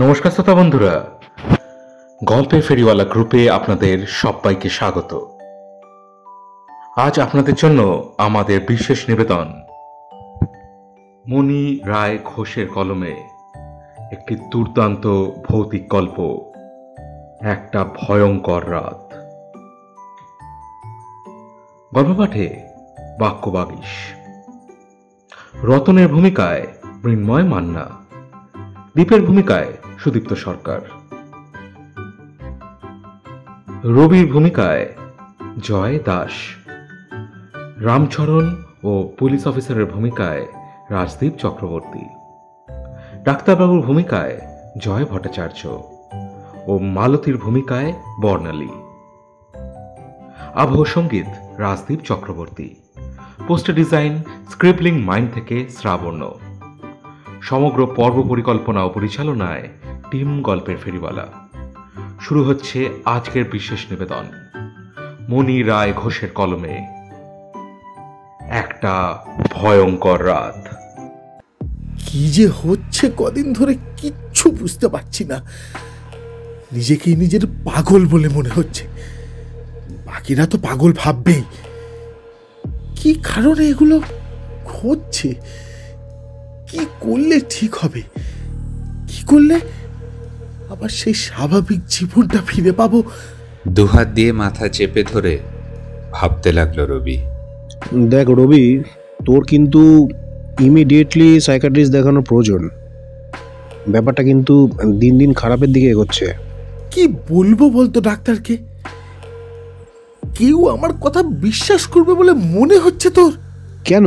নমস্কার শ্রোতা বন্ধুরা, গল্পের ফেরিওয়ালা গ্রুপে আপনাদের সবাইকে স্বাগত। আজ আপনাদের জন্য আমাদের বিশেষ নিবেদন মণি রায় ঘোষের কলমে একটি দুর্দান্ত ভৌতিক গল্প, একটা ভয়ঙ্কর রাত। গল্প পাঠে বাক্যবাগীশ। রতনের ভূমিকায় মৃন্ময় মান্না, দীপের ভূমিকায় সুদীপ্ত সরকার, রবির ভূমিকায় জয় দাস, রামচরণ ও পুলিশ অফিসারের ভূমিকায় রাজদীপ চক্রবর্তী, ডাক্তারবাবুর ভূমিকায় জয় ভট্টাচার্য ও মালতীর ভূমিকায় বর্ণালী। আবহ সঙ্গীত Rajdeep Chakraborty, poster design Scribbling Mind থেকে শ্রাবণ্য। সমগ্র পর্ব পরিকল্পনা ও পরিচালনায় টিম গল্পের ফেরিওয়ালা। শুরু হচ্ছে আজকের বিশেষ নিবেদন মণি রায় ঘোষের কলমে একটা ভয়ঙ্কর রাত। কি যে হচ্ছে কদিন ধরে কিচ্ছু বুঝতে পারছি না। নিজেকেই নিজের পাগল বলে মনে হচ্ছে, বাকিরা তো পাগল ভাববেই। কি কারণে এগুলো হচ্ছে? কি করলে ঠিক হবে? কি করলে আবার সেই স্বাভাবিক জীবনটা ফিরে পাবো? দুহাত দিয়ে মাথা চেপে ধরে ভাবতে লাগলো রবি। দেখ রবি, তোর কিন্তু ইমিডিয়েটলি সাইকিয়াট্রিস্ট দেখানোর প্রয়োজন। ব্যাপারটা কিন্তু দিন দিন খারাপের দিকে এগোচ্ছে। কি বলবো বলতো ডাক্তারকে? কেউ আমার কথা বিশ্বাস করবে বলে মনে হচ্ছে তোর? কেন?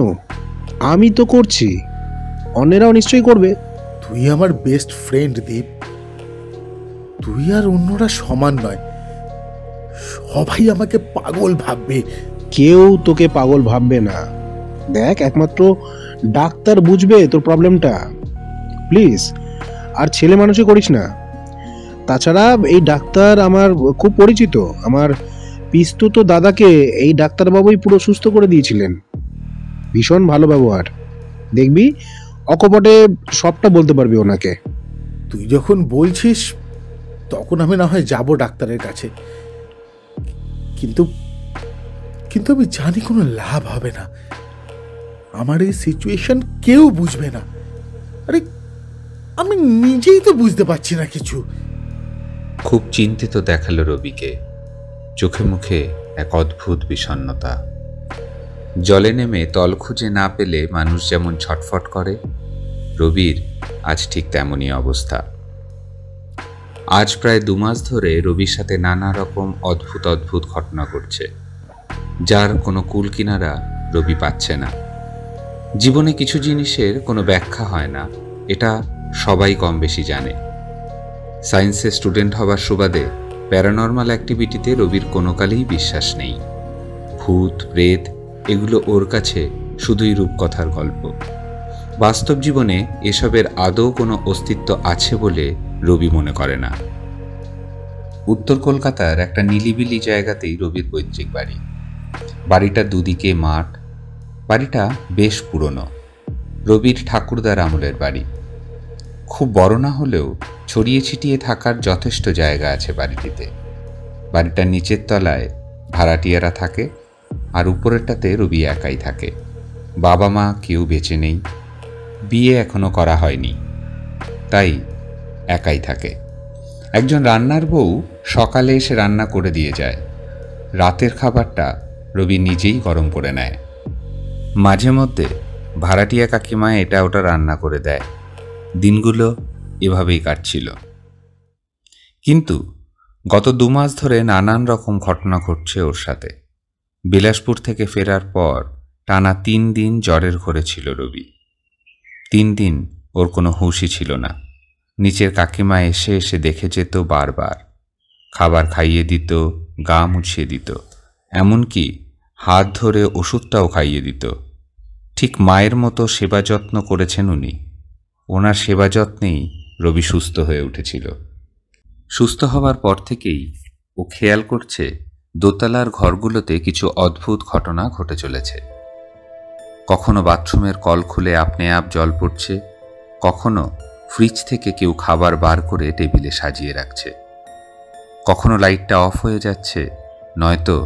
আমি তো করছি, অন্যেরাও নিশ্চয়ই করবে। তুই আমার বেস্ট ফ্রেন্ড দীপ, তুই আর অন্যরা সমান নয়। সবাই আমাকে পাগল ভাববে। কেউ তোকে পাগল ভাববে না। দেখ, একমাত্র ডাক্তার বুঝবে তোর প্রবলেমটা। প্লিজ আর ছেলে মানুষই করিস না। তাছাড়া এই ডাক্তার আমার খুব পরিচিত। আমার পিস্তুত দাদাকে এই ডাক্তারবাবুই পুরো সুস্থ করে দিয়েছিলেন। ভীষণ ভালো ব্যবহার, দেখবি অকপটে সবটা বলতে পারবি ওনাকে। তুই যখন বলছিস তখন আমি না হয় যাব ডাক্তারের কাছে, কিন্তু কিন্তু আমি জানি কোনো লাভ হবে না। আমার এই সিচুয়েশন কেউ বুঝবে না। আরে আমি নিজেই তো বুঝতে পারছি না কিছু। খুব চিন্তিত দেখালো রবিকে। চোখে মুখে এক অদ্ভুত বিষণ্ণতা। জলে নেমে তল খুঁজে না পেলে মানুষ যেমন ছটফট করে, রবির আজ ঠিক তেমনই অবস্থা। আজ প্রায় 2 মাস ধরে রবির সাথে নানা রকম অদ্ভুত অদ্ভুত ঘটনা ঘটছে, যার কোনো কুল কিনারা রবি পাচ্ছে না। জীবনে কিছু জিনিসের কোনো ব্যাখ্যা হয় না, এটা সবাই কম বেশি জানে। সায়েন্সের স্টুডেন্ট হবার সুবাদে প্যারানর্মাল অ্যাক্টিভিটিতে রবির কোনো কালেই বিশ্বাস নেই। ভূত প্রেত এগুলো ওর কাছে শুধুই রূপকথার গল্প। বাস্তব জীবনে এসবের আদৌ কোনো অস্তিত্ব আছে বলে রবি মনে করে না। উত্তর কলকাতার একটা নিলিবিলি জায়গাতেই রবির পৈতৃক বাড়ি। বাড়িটা দুদিকে মাঠ। বাড়িটা বেশ পুরনো, রবির ঠাকুরদার আমলের বাড়ি। খুব বড় না হলেও ছড়িয়ে ছিটিয়ে থাকার যথেষ্ট জায়গা আছে বাড়িটিতে। বাড়িটার নিচের তলায় ভাড়াটিয়ারা থাকে, আর উপরেরটাতে রবি একাই থাকে। বাবা মা কেউ বেঁচে নেই, বিয়ে এখনো করা হয়নি, তাই একাই থাকে। একজন রান্নার বউ সকালে এসে রান্না করে দিয়ে যায়। রাতের খাবারটা রবি নিজেই গরম করে নেয়। মাঝে মধ্যে ভাড়াটিয়া কাকিমা এটা ওটা রান্না করে দেয়। দিনগুলো এভাবেই কাটছিল। কিন্তু গত 2 মাস ধরে নানান রকম ঘটনা ঘটছে ওর সাথে। বিলাসপুর থেকে ফেরার পর টানা 3 দিন জ্বরের ঘরে ছিল রবি। 3 দিন ওর কোনো হুঁশই ছিল না। নিচের কাকিমা এসে এসে দেখে যেত বারবার। খাবার খাইয়ে দিত, গা মুছিয়ে দিত, এমনকি হাত ধরে ওষুধটাও খাইয়ে দিত। ঠিক মায়ের মতো সেবা যত্ন করেছেন উনি। ওনার সেবা যত্নেই রবি সুস্থ হয়ে উঠেছিল। সুস্থ হওয়ার পর থেকেই ও খেয়াল করছে দোতলার ঘরগুলোতে কিছু অদ্ভুত ঘটনা ঘটে চলেছে। কখনো বাথরুমের কল খুলে আপনি আপ জল পড়ছে, কখনো ফ্রিজ থেকে কেউ খাবার বার করে টেবিলে সাজিয়ে রাখছে। কখনো লাইটটা অফ হয়ে যাচ্ছে, নয়তো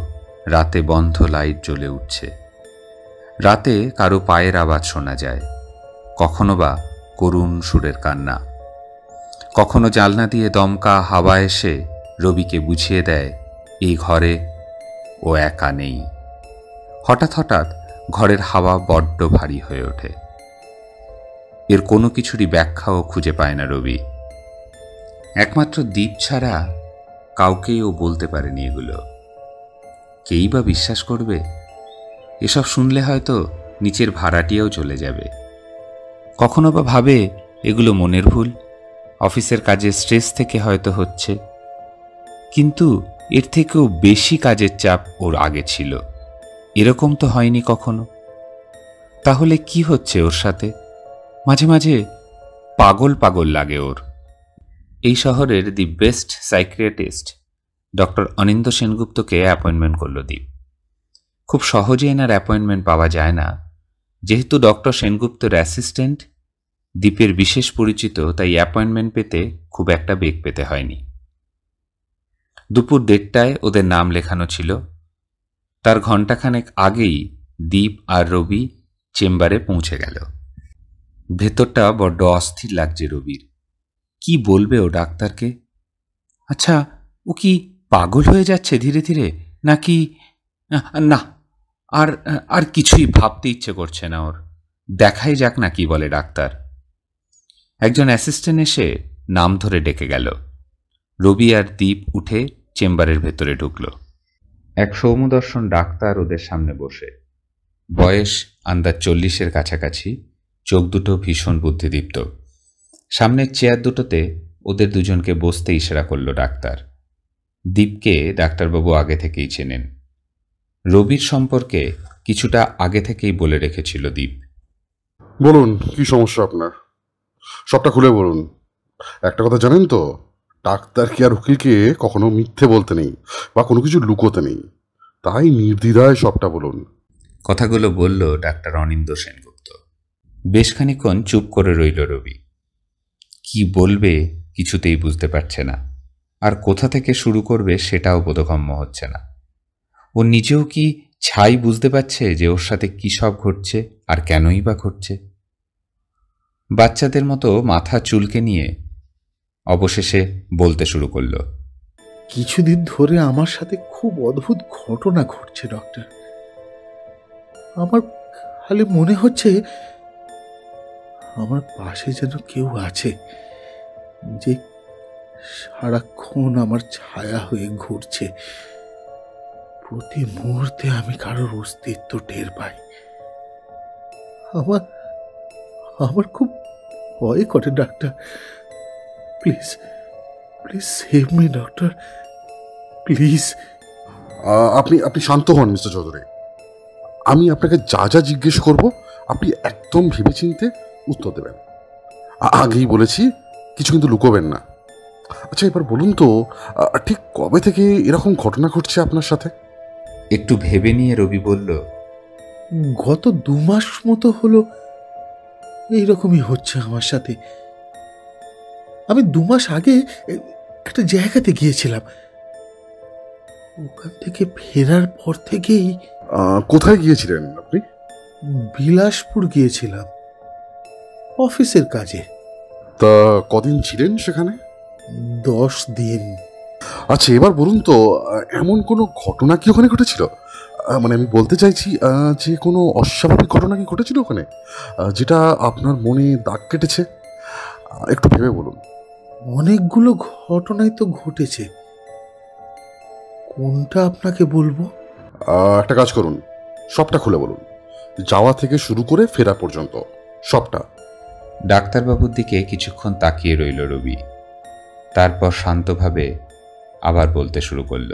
রাতে বন্ধ লাইট জ্বলে উঠছে। রাতে কারো পায়ের আওয়াজ শোনা যায়, কখনো বা করুণ সুরের কান্না। কখনো জানলা দিয়ে দমকা হাওয়া এসে রবিকে বুঝিয়ে দেয় এই ঘরে ও একা নেই। হঠাৎ হঠাৎ ঘরের হাওয়া বড্ড ভারী হয়ে ওঠে। এর কোনো কিছুরই ব্যাখ্যাও খুঁজে পায় না রবি। একমাত্র দ্বীপ ছাড়া কাউকেই ও বলতে পারেনি এগুলো। কেই বা বিশ্বাস করবে? এসব শুনলে হয়তো নিচের ভাড়াটিয়াও চলে যাবে। কখনো বা ভাবে এগুলো মনের ভুল, অফিসের কাজের স্ট্রেস থেকে হয়তো হচ্ছে। কিন্তু এর থেকেও বেশি কাজের চাপ ওর আগে ছিল। এরকম তো হয়নি কখনো। তাহলে কি হচ্ছে ওর সাথে? মাঝে মাঝে পাগল পাগল লাগে ওর। এই শহরের the best psychiatrist doctor Anindo সেনগুপ্তকে অ্যাপয়েন্টমেন্ট করল দীপ। খুব সহজে এনার অ্যাপয়েন্টমেন্ট পাওয়া যায় না। যেহেতু ডক্টর সেনগুপ্তর অ্যাসিস্ট্যান্ট, দীপের বিশেষ পরিচিত, তাই অ্যাপয়েন্টমেন্ট পেতে খুব একটা বেগ পেতে হয়নি। দুপুর 1:30টায় ওদের নাম লেখানো ছিল। তার ঘণ্টাখানেক আগেই দীপ আর রবি চেম্বারে পৌঁছে গেল। ভেতরটা বড্ড অস্থির লাগছে রবির। কি বলবে ও ডাক্তারকে? আচ্ছা, ও কি পাগল হয়ে যাচ্ছে ধীরে ধীরে, নাকি? না, আর আর কিছুই ভাবতে ইচ্ছে করছে না ওর। দেখাই যাক না কি বলে ডাক্তার। একজন অ্যাসিস্ট্যান্ট এসে নাম ধরে ডেকে গেল। রবি আর দীপ উঠে চেম্বারের ভেতরে ঢুকল। এক সৌম্যদর্শন ডাক্তার ওদের সামনে বসে। বয়স আন্দাজ 40-এর কাছাকাছি, চোখ দুটো ভীষণ বুদ্ধিদীপ্ত। সামনের চেয়ার দুটোতে ওদের দুজনকে বসতে ইশারা করল ডাক্তার। দীপকে ডাক্তারবাবু আগে থেকেই চেনেন। রবির সম্পর্কে কিছুটা আগে থেকেই বলে রেখেছিল দীপ। বলুন, কি সমস্যা আপনার? সবটা খুলে বলুন। একটা কথা জানেন তো, ডাক্তার কি আর উকিলকে কখনো মিথ্যে বলতে নেই বা কোনো কিছু লুকোতে নেই। তাই নির্দ্বিধায় সবটা বলুন। কথাগুলো বলল ডাক্তার অনিন্দ সেনগুপ্ত। বেশ খানিকক্ষণ চুপ করে রইল রবি। কি বলবে কিছুতেই বুঝতে পারছে না, আর কোথা থেকে শুরু করবে সেটাও বোধগম্য হচ্ছে না। ও নিজেও কি ছাই বুঝতে পারছে যে ওর সাথে কী সব ঘটছে আর কেনই বা ঘটছে। বাচ্চাদের মতো মাথা চুলকে নিয়ে অবশেষে বলতে শুরু করল। কিছুদিন ধরে আমার সাথে খুব অদ্ভুত ঘটনা ঘটছে ডক্টর। আমার খালি মনে হচ্ছে আমার পাশে যেন কেউ আছে, যে সারাক্ষণ আমার ছায়া হয়ে ঘুরছে। প্রতি মুহূর্তে আমি কারোর অস্তিত্ব টের পাই। আমার আমার খুব ভয় করে doctor. Please please save me doctor, please. আপনি আপনি শান্ত হন মিস্টার চৌধুরী। আমি আপনাকে যা যা জিজ্ঞেস করব আপনি একদম ভেবেচিন্তে উত্তর দেবেন। আগেই বলেছি, কিছু কিন্তু লুকোবেন না। আচ্ছা, এবার বলুন তো, ঠিক কবে থেকে এরকম ঘটনা ঘটছে আপনার সাথে? একটু ভেবে নিয়ে রবি বলল, গত 2 মাস মতো হলো এইরকমই হচ্ছে আমার সাথে। আমি 2 মাস আগে একটা জায়গাতে গিয়েছিলাম। ওখান থেকে ফেরার পর থেকেই। কোথায় গিয়েছিলেন আপনি? বিলাসপুর গিয়েছিলাম অফিসের কাজে। তা কদিন ছিলেন সেখানে? 10 দিন। আচ্ছা, এবার বলুন তো, এমন কোনো ঘটনা কি ওখানে ঘটেছিল? মানে আমি বলতে চাইছি, যে কোনো অস্বাভাবিক ঘটনা কি ঘটেছিল ওখানে, যেটা আপনার মনে দাগ কেটেছে? একটু ভেবে বলুন। অনেকগুলো ঘটনাই তো ঘটেছে, কোনটা আপনাকে বলবো? একটা কাজ করুন, সবটা খুলে বলুন, যাওয়া থেকে শুরু করে ফেরা পর্যন্ত সবটা। ডাক্তারবাবুর দিকে কিছুক্ষণ তাকিয়ে রইল রবি। তারপর শান্তভাবে আবার বলতে শুরু করল।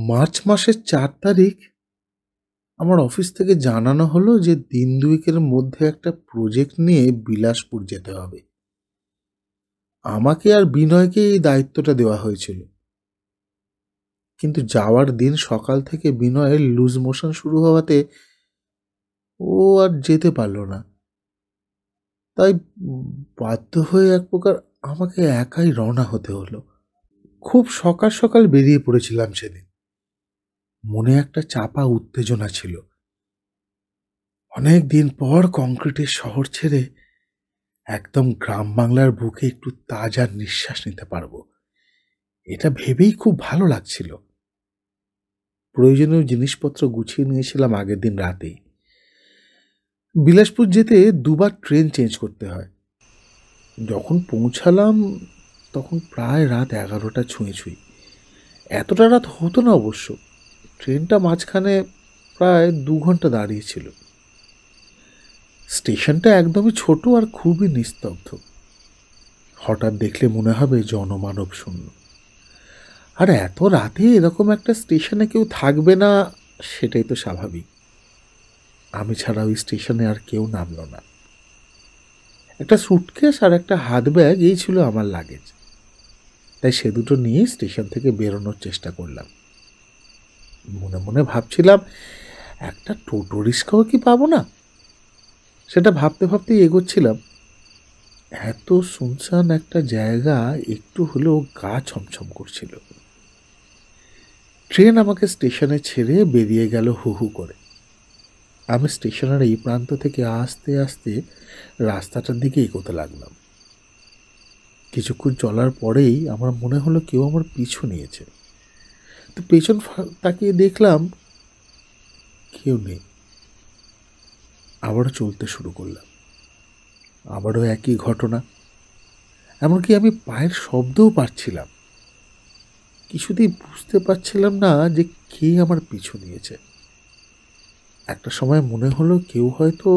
মার্চ মাসের 4 তারিখ আমার অফিস থেকে জানানো হলো যে দিন 2 মধ্যে একটা প্রজেক্ট নিয়ে বিলাসপুর যেতে হবে। আমাকে আর বিনয়কে এই দায়িত্বটা দেওয়া হয়েছিল। কিন্তু যাওয়ার দিন সকাল থেকে বিনয়ের লুজ মোশন শুরু হওয়াতে ও আর যেতে পারল না। তাই বাধ্য হয়ে এক প্রকার আমাকে একাই রওনা হতে হলো। খুব সকাল সকাল বেরিয়ে পড়েছিলাম সেদিন। মনে একটা চাপা উত্তেজনা ছিল। অনেক দিন পর কংক্রিটের শহর ছেড়ে একদম গ্রাম বাংলার বুকে একটু তাজা নিঃশ্বাস নিতে পারবো, এটা ভেবেই খুব ভালো লাগছিল। প্রয়োজনীয় জিনিসপত্র গুছিয়ে নিয়েছিলাম আগের দিন রাতেই। বিলাসপুর যেতে দুবার ট্রেন চেঞ্জ করতে হয়। যখন পৌঁছালাম তখন প্রায় রাত 11টা ছুঁই। এতটা রাত হতো না অবশ্য। ট্রেনটা মাঝখানে প্রায় 2 ঘন্টা দাঁড়িয়েছিল। স্টেশনটা একদমই ছোট আর খুবই নিস্তব্ধ। হঠাৎ দেখলে মনে হবে জনমানব শূন্য। আর এত রাতে এরকম একটা স্টেশনে কেউ থাকবে না, সেটাই তো স্বাভাবিক। আমি ছাড়া ওই স্টেশনে আর কেউ নামল না। একটা সুটকেস আর একটা হাত ব্যাগ এই ছিল আমার লাগেজ। তাই সে দুটো নিয়ে স্টেশন থেকে বেরোনোর চেষ্টা করলাম। মনে মনে ভাবছিলাম, একটা টোটো রিক্সাও কি পাবো না। সেটা ভাবতে ভাবতেই এগোচ্ছিলাম। এত শুনশান একটা জায়গা, একটু হলেও গা ছমছম করছিল। ট্রেন আমাকে স্টেশনে ছেড়ে বেরিয়ে গেল হু হু করে। আমি স্টেশনের এই প্রান্ত থেকে আস্তে আস্তে রাস্তাটার দিকে এগোতে লাগলাম। কিছুক্ষণ চলার পরেই আমার মনে হলো কেউ আমার পিছু নিয়েছে। তো পেছন তাকিয়ে দেখলাম কেউ নেই। আবারও চলতে শুরু করলাম। আবারও একই ঘটনা। এমনকি আমি পায়ের শব্দও পাচ্ছিলাম। কিছুতেই বুঝতে পারছিলাম না যে কে আমার পিছু নিয়েছে। একটা সময় মনে হলো কেউ হয়তো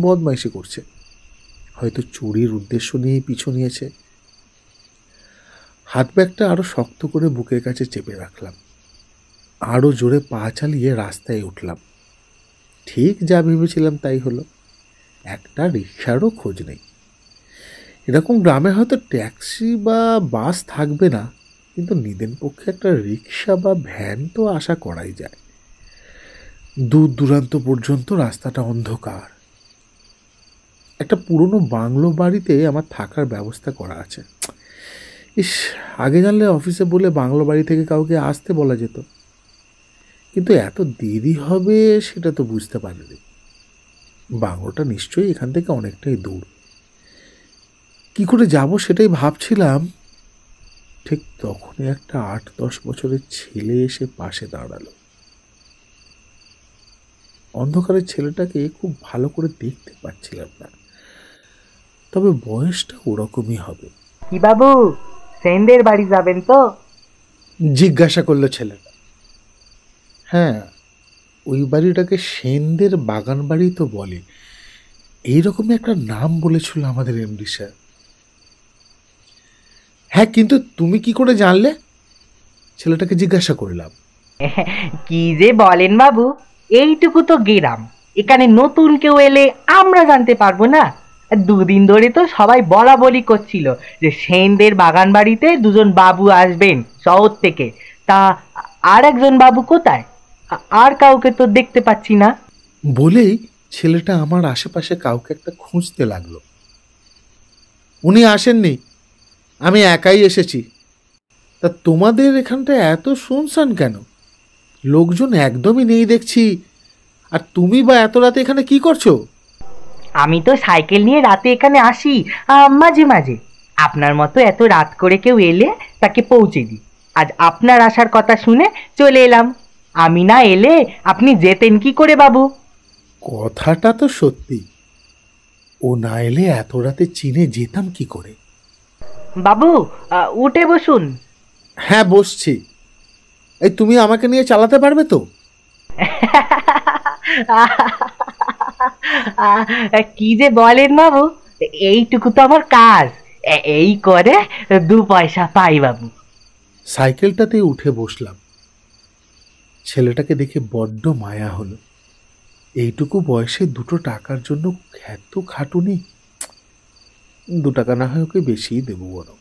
বদমাইশি করছে, হয়তো চুরির উদ্দেশ্য নিয়ে পিছু নিয়েছে। হাত ব্যাগটা আরো শক্ত করে বুকের কাছে চেপে রাখলাম। আরো জোরে পা চালিয়ে রাস্তায় উঠলাম। ঠিক যা ভেবেছিলাম তাই হলো। একটা রিক্সারও খোঁজ নেই। এরকম গ্রামে হয়তো ট্যাক্সি বা বাস থাকবে না, কিন্তু নিদেন পক্ষে একটা রিক্সা বা ভ্যান তো আশা করাই যায়। দূর দূরান্ত পর্যন্ত রাস্তাটা অন্ধকার। একটা পুরনো বাংলো বাড়িতে আমার থাকার ব্যবস্থা করা আছে। ইস, আগে জানলে অফিসে বলে বাংলো বাড়ি থেকে কাউকে আসতে বলা যেত, কিন্তু এত দেরি হবে সেটা তো বুঝতে পারিনি। বাংলোটা নিশ্চয়ই এখান থেকে অনেকটাই দূর। কি করে যাব সেটাই ভাবছিলাম। ঠিক তখনই একটা 8-10 বছরের ছেলে এসে পাশে দাঁড়ালো। অন্ধকারের ছেলেটাকে খুব ভালো করে দেখতে পাচ্ছিলাম না, তবে বয়সটা ওরকমই হবে। কি বাবু, সেনদের বাড়ি যাবেন তো? জিজ্ঞাসা করলো ছেলেটা। হ্যাঁ, ওই বাড়িটাকে সেনদের বাগান বাড়ি তো বলে। এইরকমই একটা নাম বলেছিল আমাদের এমডি স্যার। হ্যাঁ, কিন্তু তুমি কি করে জানলে? ছেলেটাকে জিজ্ঞাসা করলাম। কি যে বলেন বাবু, এইটুকু তো গ্রাম, এখানে নতুন কেউ এলে আমরা জানতে পারবো না? 2 দিন ধরে তো সবাই বলা বলি করছিল যে সেনদের বাগান বাড়িতে 2জন বাবু আসবেন শহর থেকে। তা আর একজন বাবু কোথায়? আর কাউকে তো দেখতে পাচ্ছি না। বলেই ছেলেটা আমার আশেপাশে কাউকে একটা খুঁজতে লাগলো। উনি আসেননি, আমি একাই এসেছি। তা তোমাদের এখানটা এত শুনশান কেন? লোকজন একদমই নেই দেখছি। আর তুমি বা এত রাতে এখানে কি করছো? আমি তো সাইকেল নিয়ে রাতে এখানে আসি মাঝে মাঝে। আপনার মতো এত রাত করে কেউ এলে তাকে পৌঁছে দিই। আজ আপনার আসার কথা শুনে চলে এলাম। আমি না এলে আপনি যেতেন কি করে বাবু? কথাটা তো সত্যি। ও না এলে এত রাতে চিনে যেতাম কি করে? বাবু, উঠে বসুন। হ্যাঁ, বসছি। এই তুমি আমাকে নিয়ে চালাতে পারবে তো? কি যে বলেন বাবু, এইটুকু তো আমার কাজ। এই করে 2 পয়সা পাই বাবু। সাইকেলটাতে উঠে বসলাম। ছেলেটাকে দেখে বড্ড মায়া হলো। এইটুকু বয়সে 2 টাকার জন্য এত খাটুনি। 2 টাকা না হয় ওকে বেশিই দেবো বরং।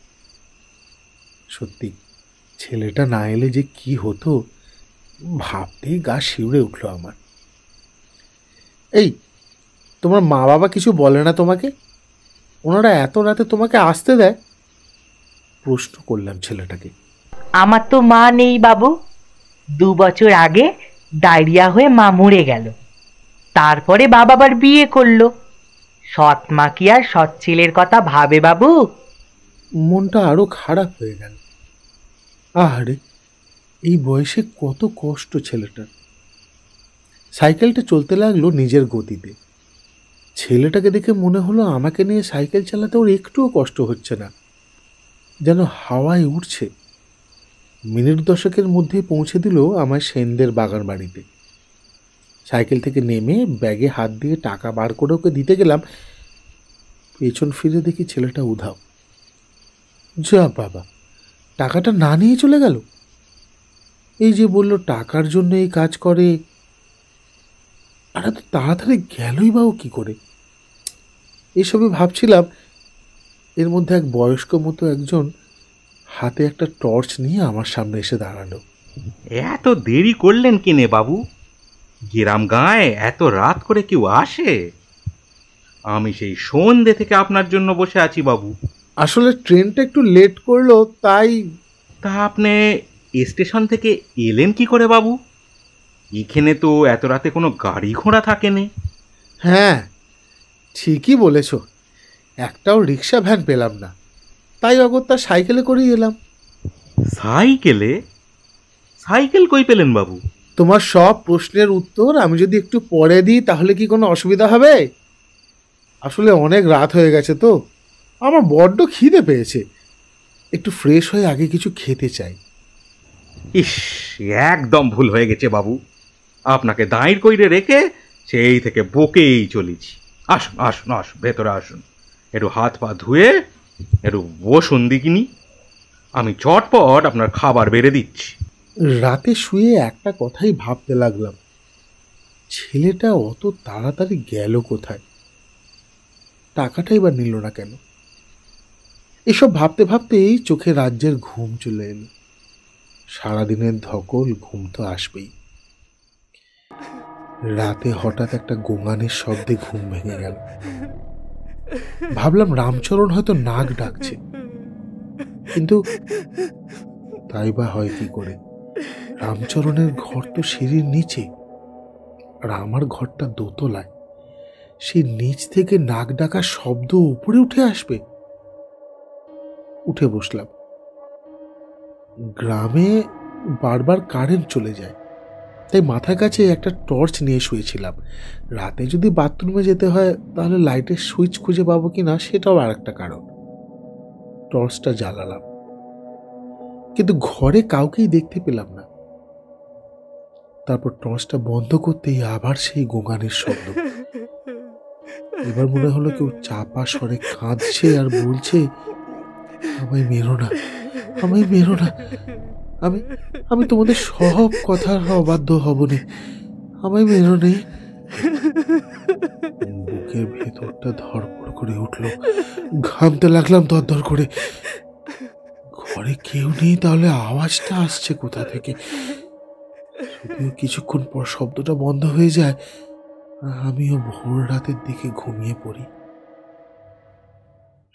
সত্যি, ছেলেটা না এলে যে কি হতো ভাবতেই গা শিউরে উঠল আমার। এই, তোমার মা বাবা কিছু বলে না তোমাকে? ওনারা এত রাতে তোমাকে আসতে দেয়? প্রশ্ন করলাম ছেলেটাকে। আমার তো মা নেই বাবু। 2 বছর আগে ডায়রিয়া হয়ে মা মরে গেল। তারপরে বাবা আবার বিয়ে করলো। সৎ মা কি আর সৎ ছেলের কথা ভাবে বাবু? মনটা আরো খারাপ হয়ে গেল। আহারে, এই বয়সে কত কষ্ট ছেলেটার। সাইকেলটা চলতে লাগলো নিজের গতিতে। ছেলেটাকে দেখে মনে হলো আমাকে নিয়ে সাইকেল চালাতে ওর একটুও কষ্ট হচ্ছে না, যেন হাওয়ায় উঠছে। মিনিট 10 মধ্যেই পৌঁছে দিল আমার সেনদের বাগান বাড়িতে। সাইকেল থেকে নেমে ব্যাগে হাত দিয়ে টাকা বার করে ওকে দিতে গেলাম। পেছন ফিরে দেখি ছেলেটা উধাও। যা বাবা, টাকাটা না নিয়ে চলে গেল। এই যে বলল টাকার জন্য এই কাজ করে, আর এত তাড়াতাড়ি গেলই বা ও কি করে? এসবই ভাবছিলাম, এর মধ্যে এক বয়স্ক মতো একজন হাতে একটা টর্চ নিয়ে আমার সামনে এসে দাঁড়ালো। এত দেরি করলেন কিনে বাবু? গ্রাম গাঁয়ে এত রাত করে কেউ আসে? আমি সেই সন্ধ্যে থেকে আপনার জন্য বসে আছি বাবু। আসলে ট্রেনটা একটু লেট করলো, তাই। তা আপনি স্টেশন থেকে এলেন কি করে বাবু? এখানে তো এত রাতে কোনো গাড়ি ঘোড়া থাকেনি। হ্যাঁ, ঠিকই বলেছ, একটাও রিক্সা ভ্যান পেলাম না, তাই অগত্যা সাইকেলে করেই এলাম। সাইকেলে? সাইকেল কই পেলেন বাবু? তোমার সব প্রশ্নের উত্তর আমি যদি একটু পরে দিই তাহলে কি কোনো অসুবিধা হবে? আসলে অনেক রাত হয়ে গেছে তো, আমার বড্ড খিদে পেয়েছে। একটু ফ্রেশ হয়ে আগে কিছু খেতে চাই। ইস, একদম ভুল হয়ে গেছে বাবু। আপনাকে দাঁড় কইরে রেখে সেই থেকে বকেই চলেছি। আসুন আসুন আসুন, ভেতরে আসুন, একটু হাত পা ধুয়ে একটু বসুন দিকিনি। আমি চটপট আপনার খাবার বেড়ে দিচ্ছি। রাতে শুয়ে একটা কথাই ভাবতে লাগলাম, ছেলেটা অত তাড়াতাড়ি গেল কোথায়? টাকাটাই বা নিল না কেন? এসব ভাবতে ভাবতেই চোখে রাজ্যের ঘুম চলে এলো। সারাদিনের ধকল, ঘুম তো আসবেই। রাতে হঠাৎ একটা গোঙানির শব্দে ঘুম ভেঙে গেল। ভাবলাম রামচরণ হয়তো নাক ডাকছে, কিন্তু তাই বা হয় কি করে? রামচরণের ঘর তো সিঁড়ির নিচে, আর আমার ঘরটা দোতলায়। সেই নিচ থেকে নাক ডাকার শব্দ উপরে উঠে আসবে। উঠে বসলাম। গ্রামে বারবার কারেন্ট চলে যায়, তাই মাথার কাছে একটা টর্চ নিয়ে শুয়েছিলাম। রাতে যদি বাথরুমে যেতে হয় তাহলে লাইটের সুইচ খুঁজে পাবো কিনা সেটাও আর একটা কারণ। টর্চটা জ্বালালাম, কিন্তু ঘরে কাউকেই দেখতে পেলাম না। তারপর টর্চটা বন্ধ করতেই আবার সেই গোঙানির শব্দ। এবার মনে হলো কেউ চাপা স্বরে কাঁদছে আর বলছে, আমায় মেরো না, আমায় মেরো না, আমি আমি তোমাদের সব কথার অবাধ্য হব না, আমায় মেরো নে। বুকের ভেতরটা ধড়ফড় করে উঠল, ঘামতে লাগলাম দরদর করে। ঘরে কেউ নেই, তাহলে আওয়াজটা আসছে কোথা থেকে? যদিও কিছুক্ষণ পর শব্দটা বন্ধ হয়ে যায়, আমিও ভোর রাতের দিকে ঘুমিয়ে পড়ি।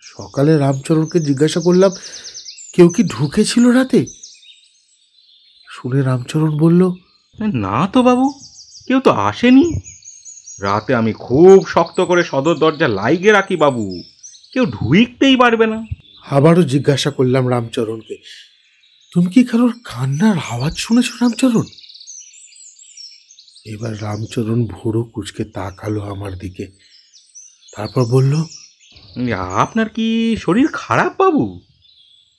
সকালে রামচরণকে জিজ্ঞাসা করলাম, কেউ কি ঢুকেছিল রাতে? শুনে রামচরণ বলল, না তো বাবু, কেউ তো আসেনি। রাতে আমি খুব শক্ত করে সদর দরজা লাইগে রাখি বাবু, কেউ ঢুকতেই পারবে না। আবারও জিজ্ঞাসা করলাম রামচরণকে, তুমি কি কারোর কান্নার আওয়াজ শুনেছ রামচরণ? এবার রামচরণ ভুরু কুঁচকে তাকালো আমার দিকে, তারপর বলল, আপনার কি শরীর খারাপ বাবু?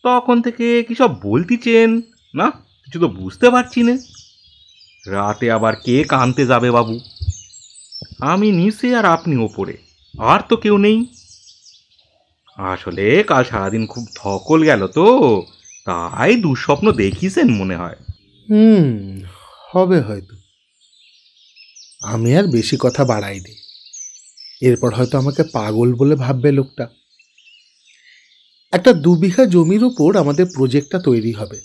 তখন থেকে কি সব বলতেছেন না, কিছু তো বুঝতে পারছি না। রাতে আবার কে কানতে যাবে বাবু? আমি নিচে আর আপনি ওপরে, আর তো কেউ নেই। আসলে কাল সারাদিন খুব ধকল গেল তো, তাই দুঃস্বপ্ন দেখিছেন মনে হয়। হবে হয়তো। আমি আর বেশি কথা বাড়াইনি। এরপর হয়তো আমাকে পাগল বলে ভাববে লোকটা। একটা 2 বিঘা জমির উপর আমাদের প্রজেক্টটা তৈরি হবে।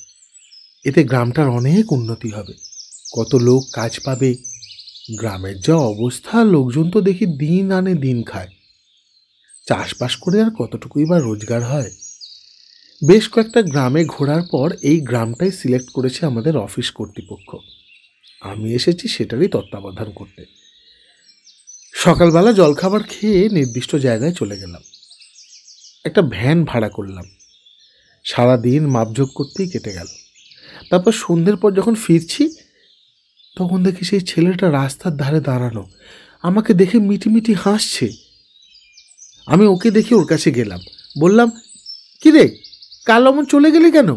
এতে গ্রামটার অনেক উন্নতি হবে, কত লোক কাজ পাবে। গ্রামের যা অবস্থা, লোকজন তো দেখি দিন আনে দিন খায়। চাষবাস করে আর কতটুকুই বা রোজগার হয়। বেশ কয়েকটা গ্রামে ঘোরার পর এই গ্রামটাই সিলেক্ট করেছে আমাদের অফিস কর্তৃপক্ষ। আমি এসেছি সেটারই তত্ত্বাবধান করতে। সকালবেলা জলখাবার খেয়ে নির্দিষ্ট জায়গায় চলে গেলাম। একটা ভ্যান ভাড়া করলাম। সারাদিন মাপজোক করতেই কেটে গেল। তারপর সন্ধ্যের পর যখন ফিরছি তখন দেখি সেই ছেলেটা রাস্তার ধারে দাঁড়ানো, আমাকে দেখে মিটিমিটি হাসছে। আমি ওকে দেখে ওর কাছে গেলাম, বললাম, কি রে, কাল অমন চলে গেলি কেন?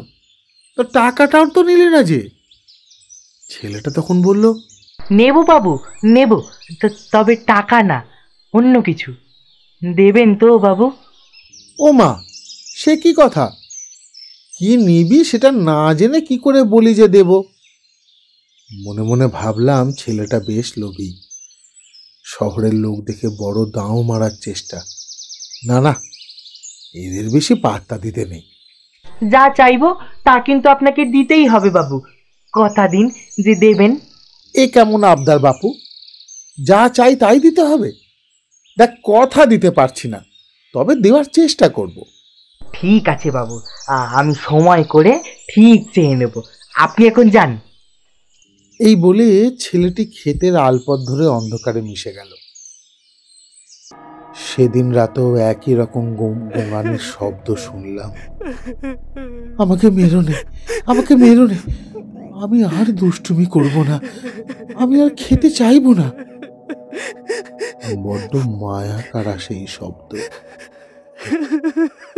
তোর টাকাটাও তো নিলে না যে। ছেলেটা তখন বলল, নেব বাবু, নেব, তবে টাকা না, অন্য কিছু দেবেন তো বাবু? ও মা, সে কি কথা? কি নিবি সেটা না জেনে কি করে বলি যে দেব? মনে মনে ভাবলাম ছেলেটা বেশ লোভী। শহরের লোক দেখে বড় দাও মারার চেষ্টা। না না, এদের বেশি পাত্তা দিতে নেই। যা চাইবো তা কিন্তু আপনাকে দিতেই হবে বাবু, কথা দিন যে দেবেন। এ কেমন আবদার বাপু? যা চাই তাই দিতে হবে? দেখ, কথা দিতে পারছি না, তবে দেওয়ার চেষ্টা করব। ঠিক আছে বাবু, আমি সময় করে ঠিক চেয়ে নেব, আপনি এখন যান। এই বলে ছেলেটি ক্ষেতের আলপথ ধরে অন্ধকারে মিশে গেল। সেদিন রাতেও একই রকম গোঙানির শব্দ শুনলাম। আমাকে মেরো নে, আমাকে মেরো নে, আমি আর দুষ্টুমি করব না, আমি আর খেতে চাইব না। বড্ড মায়া কারা সেই শব্দ।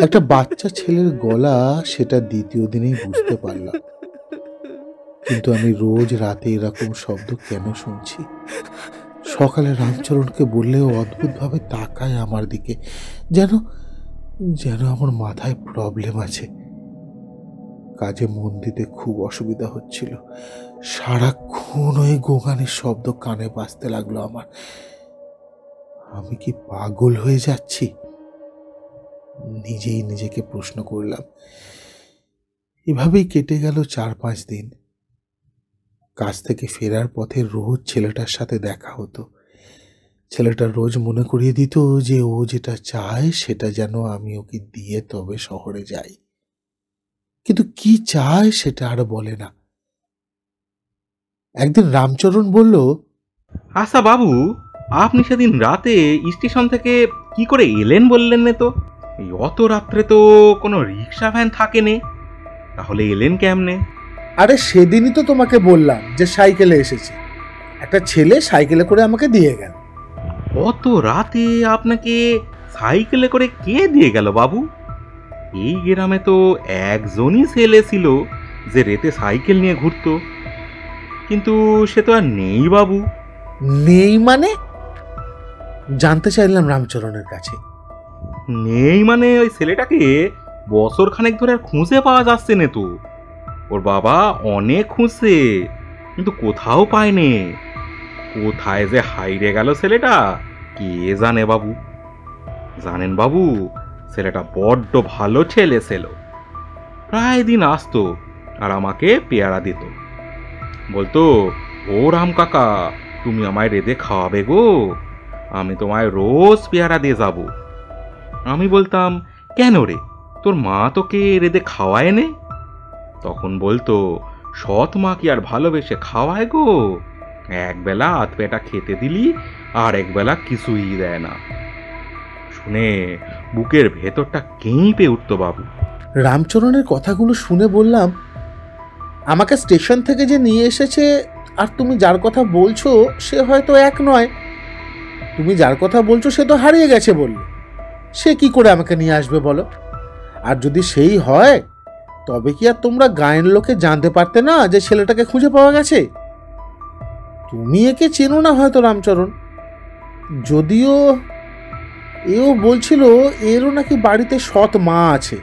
একটা বাচ্চা ছেলের গলা, সেটা দ্বিতীয় দিনেই বুঝতে পারলাম। কিন্তু আমি রোজ রাতে এরকম শব্দ কেন শুনছি? সকালে রামচরণকে বললেও অদ্ভুতভাবে তাকায় আমার দিকে, যেন যেন আমার মাথায় প্রবলেম আছে। কাজে মন দিতে খুব অসুবিধা হচ্ছিল। সারাক্ষণ ওই গোগানের শব্দ কানে বাজতে লাগলো আমার। আমি কি পাগল হয়ে যাচ্ছি? নিজেই নিজেকে প্রশ্ন করলাম। এভাবেই কেটে গেল 4-5 দিন। কাজ থেকে ফেরার পথে রোজ ছেলেটার সাথে দেখা হতো। ছেলেটা রোজ মনে করিয়ে দিত যে ও যেটা চায় সেটা যেন আমি ওকে দিয়ে তবে শহরে যাই। কিন্তু কি চায় সেটা আর বলে না। একদিন রামচরণ বলল, আচ্ছা বাবু, আপনি সেদিন রাতে স্টেশন থেকে কি করে এলেন বললেন না তো? এই অত রাত্রে তো কোনো রিক্সা ভ্যান থাকে নে, তাহলে এলেন কেমনে? আরে সেদিনই তো তোমাকে বললাম যে সাইকেলে এসেছি। একটা ছেলে সাইকেলে করে আমাকে দিয়ে গেল। অত রাতে আপনাকে সাইকেলে করে কে দিয়ে গেল বাবু? এই গ্রামে তো একজনই ছেলে ছিল যে রেতে সাইকেল নিয়ে ঘুরতো, কিন্তু সে তো আর নেই বাবু। নেই মানে? জানতে চাইলাম রামচরণের কাছে। নেই মানে ওই ছেলেটাকে বছর খানেক ধরে আর খুঁজে পাওয়া যাচ্ছে না তো। ওর বাবা অনেক খুঁজছে, কিন্তু কোথাও পায়নি। কোথায় যে হাইরে গেল ছেলেটা কে জানে বাবু। জানেন বাবু, ছেলেটা বড্ড ভালো ছেলে ছিল। প্রায় দিন আসতো আর আমাকে পেয়ারা দিত। বলতো, ও রাম কাকা, তুমি আমায় রেঁধে খাওয়াবে গো, আমি তোমায় রোজ পেয়ারা দিয়ে যাব। আমি বলতাম, কেন রে, তোর মা তোকে রেঁধে খাওয়ায় নে? তখন বলতো, সৎ মা কি আর ভালোবেসে খাওয়ায় গো, একবেলা আধ পেটা খেতে দিলি আর একবেলা কিছুই দেয় না। শুনে বুকের ভেতরটা কেঁপে উঠতো বাবু। রামচরণের কথাগুলো শুনে বললাম, আমাকে স্টেশন থেকে যে নিয়ে এসেছে আর তুমি যার কথা বলছো সে হয়তো এক নয়। তুমি যার কথা বলছো সে তো হারিয়ে গেছে বললে, সে কি করে আমাকে নিয়ে আসবে বলো? আর যদি সেই হয় তবে কি আর তোমরা গায়ের লোকে জানতে পারতে না যে ছেলেটাকে খুঁজে পাওয়া গেছে? তুমি একে চেনো না হয়তো রামচরণ, যদিও এও বলছিল এরও নাকি বাড়িতে সৎ মা আছে।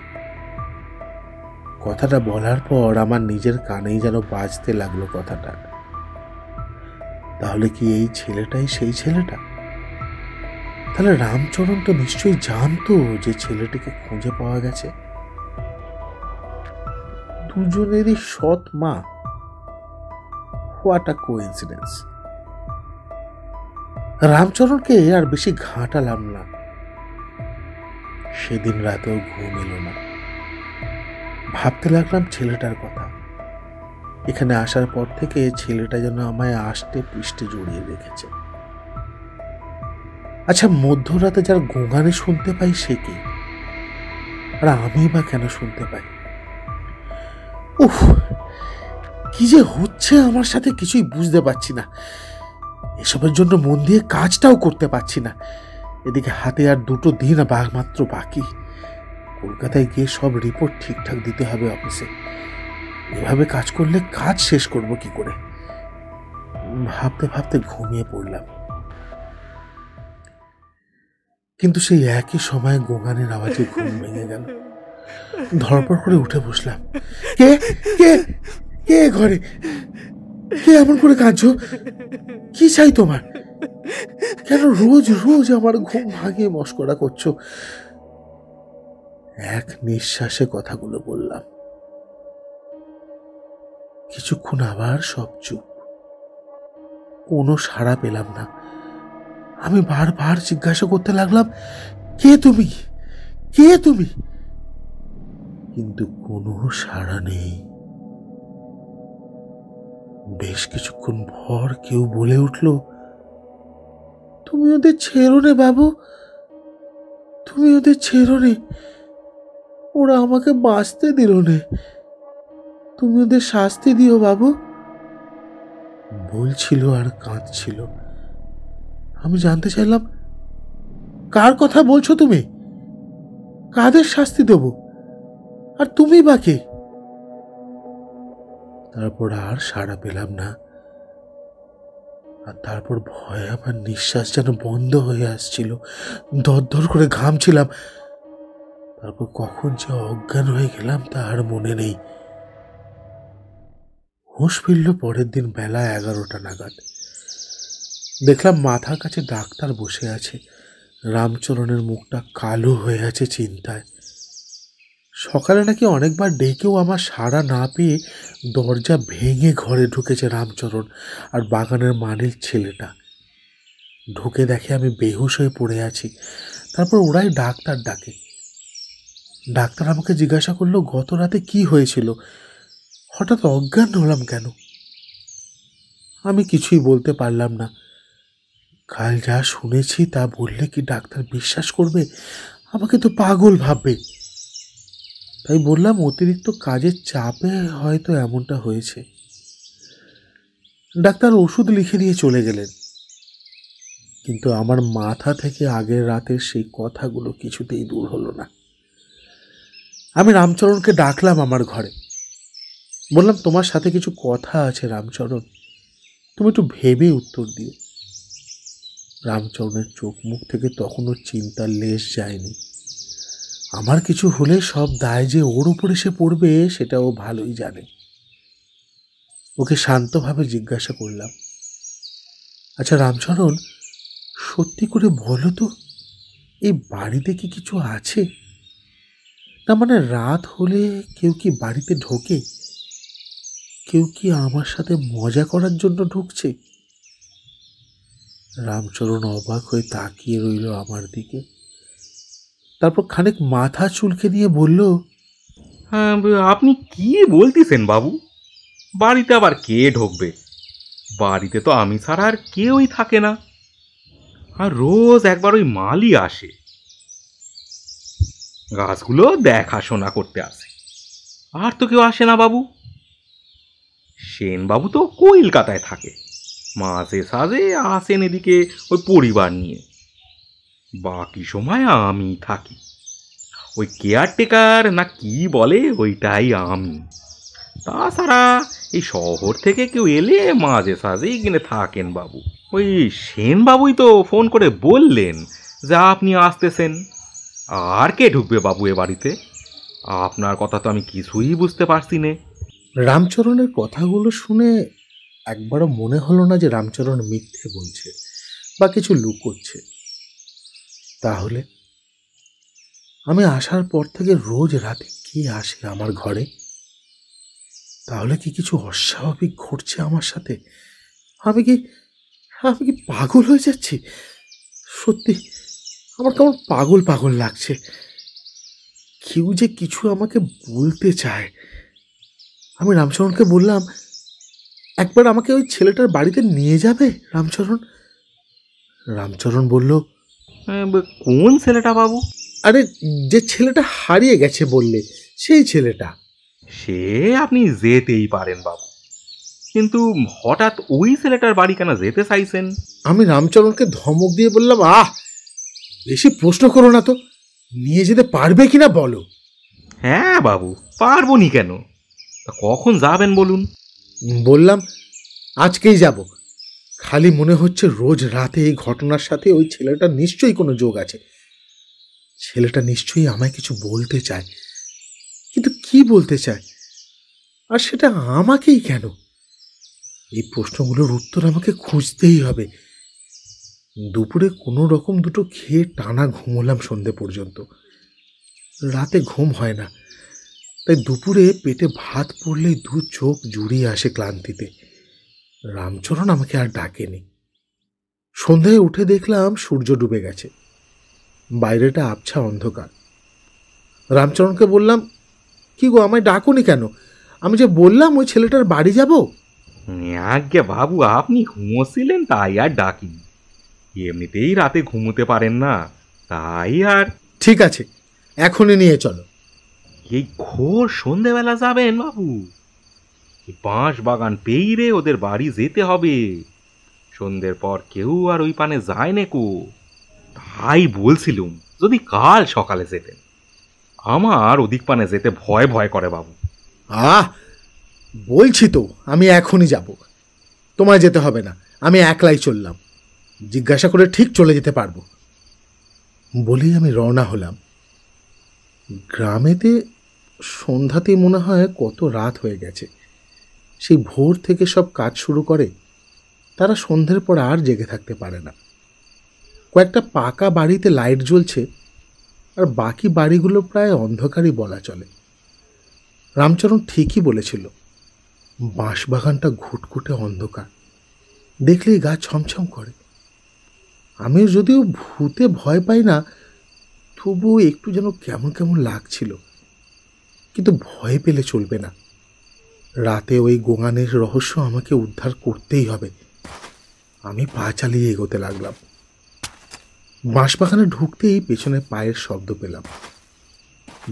কথাটা বলার পর আমার নিজের কানেই যেন বাজতে লাগলো কথাটা। তাহলে কি এই ছেলেটাই সেই ছেলেটা? তাহলে রামচরণ তো নিশ্চয়ই জানতো যে ছেলেটিকে খুঁজে পাওয়া গেছে। দুজনেরই সৎ মা। What a coincidence. রামচরণকে আর বেশি ঘাঁটালাম না। সেদিন রাতেও ঘুম এলো না। ভাবতে লাগলাম ছেলেটার কথা। এখানে আসার পর থেকে ছেলেটা যেন আমায় আষ্টে পৃষ্ঠে জড়িয়ে রেখেছে। আচ্ছা, মধ্যরাতে যার গোঙানি শুনতে পাই সে কি, আর আমি বা কেন শুনতে পাই? উফ, কি যে হচ্ছে আমার সাথে কিছুই বুঝতে পারছি না। এসবের জন্য মন দিয়ে কাজটাও করতে পারছি না। এদিকে হাতে আর 2 দিন মাত্র বাকি। কলকাতায় গিয়ে সব রিপোর্ট ঠিকঠাক দিতে হবে অফিসে। এভাবে কাজ করলে কাজ শেষ করব কি করে? ভাবতে ভাবতে ঘুমিয়ে পড়লাম। কিন্তু সেই একই সময় গোঙানির আওয়াজে ঘুম ভেঙে গেল। ধরপড় করে উঠে বসলাম। কে কে কে ঘরে? কে এমন করে কাঁদছো? কি চাই তোমার? কেন রোজ রোজ আমার ঘুম ভাঙিয়ে মস্করা করছো? এক নিঃশ্বাসে কথাগুলো বললাম। কিছুক্ষণ আবার সব চুপ। কোনো সাড়া পেলাম না। আমি বারবার জিজ্ঞাসা করতে লাগলাম, কে তুমি, কে তুমি? কিন্তু কোনো সাড়া নেই। বেশ কিছুক্ষণ পর কেউ বলে উঠল, তুমি ওদের ছেড়ো রে বাবু, তুমি ওদের ছেড়ো রে, ওরা আমাকে বাঁচতে দিল নে, তুমি ওদের শাস্তি দিও বাবু। বলছিল আর কাঁদছিল। আমি জানতে চাইলাম, কার কথা বলছো তুমি? কাদের শাস্তি দেব? আর তুমি বা কে? তারপর আর সাড়া পেলাম না। আর তারপর ভয়ে আমার নিঃশ্বাস যেন বন্ধ হয়ে আসছিল। দরদর করে ঘামছিলাম। তারপর কখন যে অজ্ঞান হয়ে গেলাম তা আর মনে নেই। হুঁশ ফিরল পরের দিন বেলা 11টা নাগাদ। দেখলাম মাথার কাছে ডাক্তার বসে আছে। রামচরণের মুখটা কালো হয়ে আছে চিন্তায়। সকালে নাকি অনেকবার ডেকেও আমার সাড়া না পেয়ে দরজা ভেঙে ঘরে ঢুকেছে রামচরণ আর বাগানের মালিক ছেলেটা। ঢুকে দেখে আমি বেহুশ হয়ে পড়ে আছি। তারপর ওরাই ডাক্তার ডাকে। ডাক্তার আমাকে জিজ্ঞাসা করলো গত রাতে কি হয়েছিল, হঠাৎ অজ্ঞান হলাম কেন। আমি কিছুই বলতে পারলাম না। কাল যা শুনেছি তা বললে কি ডাক্তার বিশ্বাস করবে? আমাকে তো পাগল ভাববে। তাই বললাম অতিরিক্ত কাজের চাপে হয়তো এমনটা হয়েছে। ডাক্তার ওষুধ লিখে দিয়ে চলে গেলেন। কিন্তু আমার মাথা থেকে আগের রাতের সেই কথাগুলো কিছুতেই দূর হলো না। আমি রামচরণকে ডাকলাম আমার ঘরে। বললাম, তোমার সাথে কিছু কথা আছে রামচরণ, তুমি একটু ভেবে উত্তর দিও। রামচরণের চোখ মুখ থেকে তখনও চিন্তার লেশ যায়নি। আমার কিছু হলে সব দায় যে ওর উপরে সে পড়বে সেটা ও ভালোই জানে। ওকে শান্তভাবে জিজ্ঞাসা করলাম, আচ্ছা রামচরণ, সত্যি করে বলো তো, এই বাড়িতে কি কিছু আছে? না মানে রাত হলে কেউ কি বাড়িতে ঢোকে? কেউ কি আমার সাথে মজা করার জন্য ঢুকছে? রামচরণ অবাক হয়ে তাকিয়ে রইল আমার দিকে। তারপর খানিক মাথা চুলকে নিয়ে বলল, হ্যাঁ, আপনি কি বলতেছেন বাবু? বাড়িতে আবার কে ঢুকবে? বাড়িতে তো আমি ছাড়া আর কেউই থাকে না। আর রোজ একবার ওই মালি আসে, গাছগুলো দেখাশোনা করতে আসে। আর তো কেউ আসে না বাবু। সেন বাবু তো কলকাতায় থাকে, মাঝে সাঝে আসেন এদিকে ওই পরিবার নিয়ে। বাকি সময় আমি থাকি। ওই কেয়ারটেকার না কি বলে ওইটাই আমি। তাছাড়া এই শহর থেকে কেউ এলে মাঝে সাঝেই কিনে থাকেন বাবু। ওই সেন বাবুই তো ফোন করে বললেন যে আপনি আসতেছেন। আর কে ঢুকবে বাবু এ বাড়িতে? আপনার কথা তো আমি কিছুই বুঝতে পারছি না। রামচরণের কথাগুলো শুনে একবারও মনে হলো না যে রামচরণ মিথ্যে বলছে বা কিছু লুকোচ্ছে। তাহলে আমি আসার পর থেকে রোজ রাতে কে আসে আমার ঘরে? তাহলে কি কিছু অস্বাভাবিক ঘটছে আমার সাথে? আমি কি পাগল হয়ে যাচ্ছি? সত্যি আমার কেমন পাগল পাগল লাগছে। কেউ যে কিছু আমাকে বলতে চায়। আমি রামচরণকে বললাম, একবার আমাকে ওই ছেলেটার বাড়িতে নিয়ে যাবে রামচরণ? রামচরণ বলল, কোন ছেলেটা বাবু? আরে যে ছেলেটা হারিয়ে গেছে বললে, সেই ছেলেটা। সে আপনি যেতেই পারেন বাবু, কিন্তু হঠাৎ ওই ছেলেটার বাড়ি কেন যেতে চাইছেন? আমি রামচরণকে ধমক দিয়ে বললাম, বেশি প্রশ্ন করো না তো, নিয়ে যেতে পারবে কিনা বলো। হ্যাঁ বাবু, পারবো নি কেন? তা কখন যাবেন বলুন? বললাম, আজকেই যাব। খালি মনে হচ্ছে রোজ রাতে এই ঘটনার সাথে ওই ছেলেটা নিশ্চয়ই কোনো যোগ আছে। ছেলেটা নিশ্চয়ই আমায় কিছু বলতে চায়, কিন্তু কি বলতে চায়, আর সেটা আমাকেই কেন? এই প্রশ্নগুলোর উত্তর আমাকে খুঁজতেই হবে। দুপুরে কোনো রকম দুটো খেয়ে টানা ঘুমোলাম সন্ধে পর্যন্ত। রাতে ঘুম হয় না, তাই দুপুরে পেটে ভাত পড়লেই দু চোখ জুড়িয়ে আসে ক্লান্তিতে। রামচরণ আমাকে আর ডাকেনি। সন্ধ্যায় উঠে দেখলাম সূর্য ডুবে গেছে, বাইরেটা আবছা অন্ধকার। রামচরণকে বললাম, কি গো, আমায় ডাকুনি কেন? আমি যে বললাম ওই ছেলেটার বাড়ি যাব। আজ্ঞে বাবু, আপনি ঘুমোছিলেন তাই আর ডাকিনি। এমনিতেই রাতে ঘুমোতে পারেন না, তাই আর। ঠিক আছে, এখনই নিয়ে চলো। এই ঘোর সন্ধেবেলা যাবেন বাবু? বাঁশ বাগান পেইরে ওদের বাড়ি যেতে হবে। সন্ধ্যের পর কেউ আর ওই পানে যায় না কো। তাই বলছিলুম যদি কাল সকালে যেতেন। আমার ওদিক পানে যেতে ভয় ভয় করে বাবু। বলছি তো আমি এখনই যাব, তোমায় যেতে হবে না, আমি একলাই চললাম, জিজ্ঞাসা করে ঠিক চলে যেতে পারবো। বলেই আমি রওনা হলাম। গ্রামেতে সন্ধ্যাতেই মনে হয় কত রাত হয়ে গেছে। সেই ভোর থেকে সব কাজ শুরু করে, তারা সন্ধ্যের পর আর জেগে থাকতে পারে না। কয়েকটা পাকা বাড়িতে লাইট জ্বলছে, আর বাকি বাড়িগুলো প্রায় অন্ধকারই বলা চলে। রামচরণ ঠিকই বলেছিল, বাঁশবাগানটা ঘুটঘুটে অন্ধকার, দেখলেই গা ছমছম করে। আমি যদিও ভূতে ভয় পাই না, তবুও একটু যেন কেমন কেমন লাগছিল। কিন্তু ভয় পেলে চলবে না, রাতে ওই গোঙানের রহস্য আমাকে উদ্ধার করতেই হবে। আমি পা চালিয়ে এগোতে লাগলাম। বাঁশবাগানে ঢুকতেই পেছনে পায়ের শব্দ পেলাম।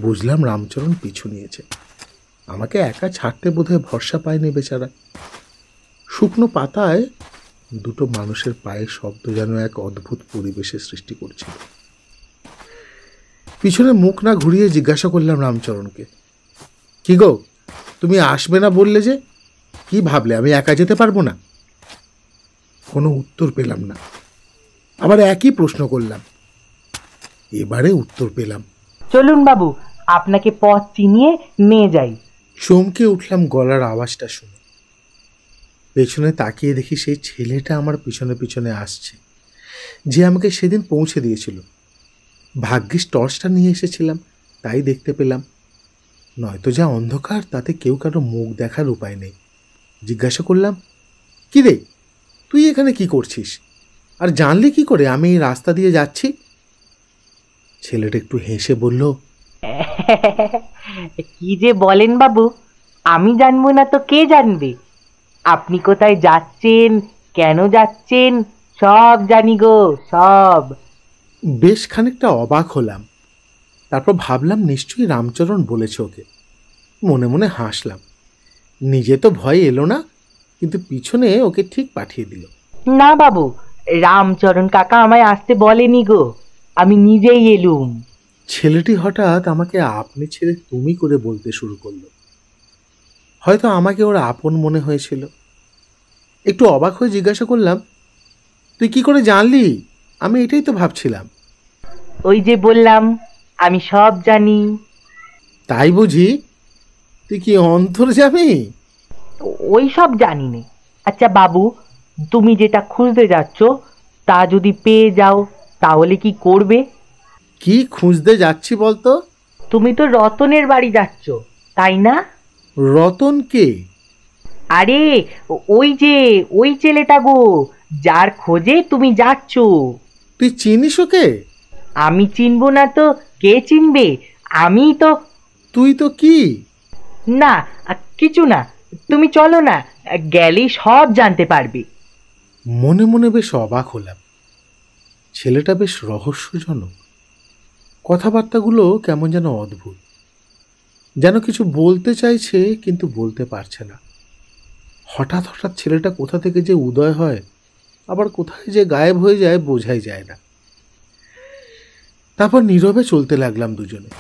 বুঝলাম রামচরণ পিছু নিয়েছে। আমাকে একা ছাড়তে বোধহয় ভরসা পায়নি বেচারা। শুকনো পাতায় দুটো মানুষের পায়ের শব্দ যেন এক অদ্ভুত পরিবেশের সৃষ্টি করছিল। পিছনে মুখ না ঘুরিয়ে জিজ্ঞাসা করলাম রামচরণকে, কি গো, তুমি আসবে না বললে যে, কি ভাবলে আমি একা যেতে পারবো না? কোনো উত্তর পেলাম না। আবার একই প্রশ্ন করলাম। এবারে উত্তর পেলাম। চলুন বাবু, আপনাকে পথ চিনিয়ে নিয়ে যাই। চমকে উঠলাম গলার আওয়াজটা শুনে। পেছনে তাকিয়ে দেখি সেই ছেলেটা আমার পিছনে পিছনে আসছে, যে আমাকে সেদিন পৌঁছে দিয়েছিল। ভাগ্যিস টর্চটা নিয়ে এসেছিলাম, তাই দেখতে পেলাম। নয়তো যা অন্ধকার, তাতে কেউ কারো মুখ দেখার উপায় নেই। জিজ্ঞাসা করলাম, কি রে, তুই এখানে কি করছিস, আর জানলি কি করে আমি এই রাস্তা দিয়ে যাচ্ছি? ছেলেটা একটু হেসে বলল, কি যে বলেন বাবু, আমি জানবো না তো কে জানবে? আপনি কোথায় যাচ্ছেন, কেন যাচ্ছেন, সব জানি গো, সব। বেশ খানিকটা অবাক হলাম। তারপর ভাবলাম নিশ্চয়ই রামচরণ বলেছে ওকে। মনে মনে হাসলাম। নিজে তো ভয় এলো না, কিন্তু পিছনে ওকে ঠিক পাঠিয়ে দিল। না বাবু, রামচরণ কাকা আমায় আসতে বলেনি গো, আমি নিজেই এলুম। ছেলেটি হঠাৎ আমাকে আপনি ছেড়ে তুমি করে বলতে শুরু করলো। হয়তো আমাকে ওর আপন মনে হয়েছিল। একটু অবাক হয়ে জিজ্ঞাসা করলাম, তুই কি করে জানলি? আমি এটাই তো ভাবছিলাম। ওই যে বললাম, আমি সব জানি। তাই বুঝি? তুই কি অন্তর্যামী? ওই সব জানি নে। আচ্ছা বাবু, তুমি যেটা খুঁজতে যাচ্ছ, তা যদি পেয়ে যাও তাহলে কি করবে? কি খুঁজতে যাচ্ছি বলতো? তুমি তো রতনের বাড়ি যাচ্ছ, তাই না? রতন কে? আরে ওই যে ওই ছেলেটা গো, যার খোঁজে তুমি যাচ্ছ। তুই চিনিস ওকে? আমি চিনবো না তো কে চিনবে? আমি তো তুই তো কি? না, কিছু না, তুমি চলো না, গেলেই সব জানতে পারবে। মনে মনে বেশ অবাক হলাম। ছেলেটা বেশ রহস্যজনক, কথাবার্তাগুলো কেমন যেন অদ্ভুত, যেন কিছু বলতে চাইছে কিন্তু বলতে পারছে না। হঠাৎ হঠাৎ ছেলেটা কোথা থেকে যে উদয় হয়, আবার কোথায় যে গায়েব হয়ে যায় বোঝাই যায় না। তারপর নীরবে চলতে লাগলাম দুজনে।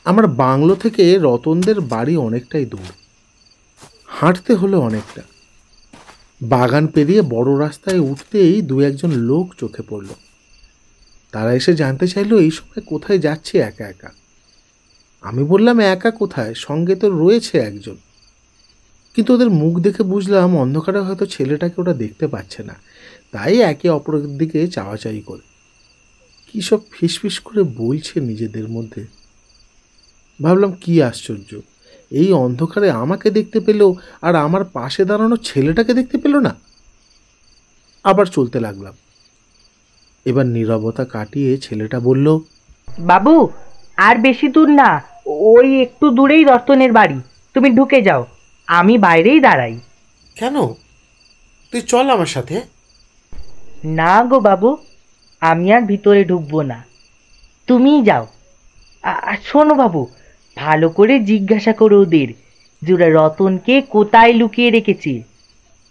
আমার বাংলো থেকে রতনদের বাড়ি অনেকটাই দূর, হাঁটতে হলো অনেকটা। বাগান পেরিয়ে বড় রাস্তায় উঠতেই দু একজন লোক চোখে পড়ল। তারা এসে জানতে চাইলো এই সময় কোথায় যাচ্ছে একা একা। আমি বললাম একা কোথায়, সঙ্গে তো রয়েছে একজন। কিন্তু ওদের মুখ দেখে বুঝলাম অন্ধকারে হয়তো ছেলেটাকে ওরা দেখতে পাচ্ছে না, তাই একে অপরের দিকে চাওয়াচাই করে কী সব ফিসফিস করে বলছে নিজেদের মধ্যে। ভাবলাম কি আশ্চর্য, এই অন্ধকারে আমাকে দেখতে পেল আর আমার পাশে দাঁড়ানো ছেলেটাকে দেখতে পেল না। আবার চলতে লাগলাম। এবার নীরবতা কাটিয়ে ছেলেটা বলল, বাবু, আর বেশি দূর না, ওই একটু দূরেই রতনের বাড়ি, তুমি ঢুকে যাও, আমি বাইরেই দাঁড়াই। কেন, তুই চল আমার সাথে। না গো বাবু, আমি আর ভিতরে ঢুকবো না, তুমিই যাও। আর শোনো বাবু, ভালো করে জিজ্ঞাসা করো ওদের যে ওরা রতনকে কোথায় লুকিয়ে রেখেছে।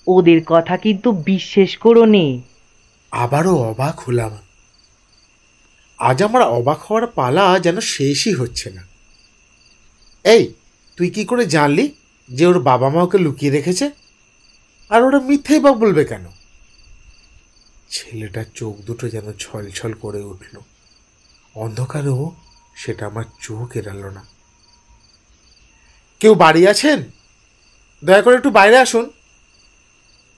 ওদের কথা কিন্তু বিশ্বাস করো নে। আবারও অবাক হলাম। আজ আমার অবাক হওয়ার পালা যেন শেষই হচ্ছে না। এই, তুই কি করে জানলি যে ওর বাবা মা ওকে লুকিয়ে রেখেছে? আর ওরা মিথ্যেই বা বলবে কেন? ছেলেটার চোখ দুটো যেন ছলছল করে উঠল। অন্ধকারেও সেটা আমার চোখ এড়াল না। কেউ বাড়ি আছেন? দয়া করে একটু বাইরে আসুন।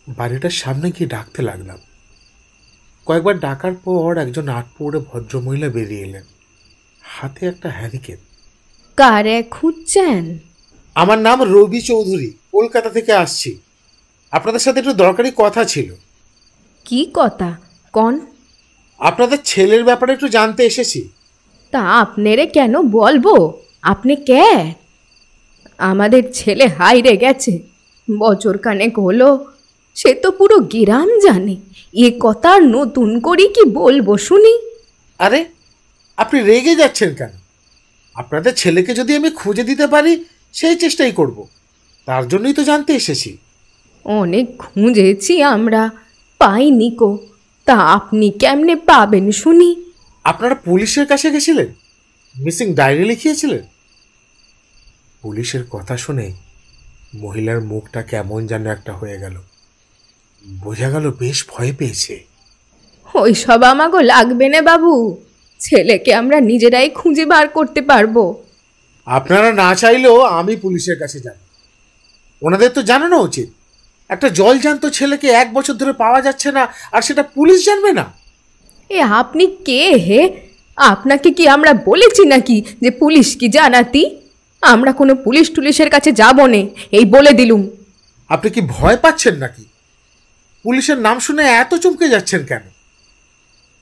বাড়িটার সামনে গিয়ে ডাকতে লাগলাম। কয়েকবার ডাকার পর একজন আটপৌরে ভদ্রমহিলা বেরিয়ে এলেন, হাতে একটা হ্যারিকেন। কারে খুঁজছেন? আমার নাম রবি চৌধুরী, কলকাতা থেকে আসছি। আপনাদের সাথে একটু দরকারি কথা ছিল। কি কথা কন? আপনাদের ছেলের ব্যাপারে একটু জানতে এসেছি। তা আপনারে কেন বলবো? আপনি কে? আমাদের ছেলে হাইরে গেছে, বছর খানেক হলো। সে তো পুরো গ্রাম জানে। এ কথা আর নতুন করে কি বলবো শুনি? আরে, আপনি রেগে যাচ্ছেন কেন? আপনাদের ছেলেকে যদি আমি খুঁজে দিতে পারি সেই চেষ্টাই করব, তার জন্যই তো জানতে এসেছি। অনেক খুঁজেছি আমরা, পাইনি কো। তা আপনি কেমনে পাবেন শুনি? আপনারা পুলিশের কাছে গেছিলেন, মিসিং ডায়েরি লিখিয়েছিলেন? পুলিশের কথা শুনে মহিলার মুখটা কেমন যেন একটা হয়ে গেল। বোঝা গেল বেশ ভয় পেয়েছে। ওই সব আমাগো লাগবে না বাবু, ছেলেকে আমরা নিজেরাই খুঁজে বার করতে পারবো। আপনারা না চাইলেও আমি পুলিশের কাছে যাব। ওনাদের তো জানানো উচিত। একটা জলজান্ত ছেলেকে 1 বছর ধরে পাওয়া যাচ্ছে না, আর সেটা পুলিশ জানবে না? এ আপনি কে হে? আপনাকে কি আমরা বলেছি নাকি যে পুলিশ কি জানাতি? আমরা কোনো পুলিশ টুলিশের কাছে যাব নে, এই বলে দিলুম। আপনি কি ভয় পাচ্ছেন নাকি? পুলিশের নাম শুনে এত চমকে যাচ্ছেন কেন?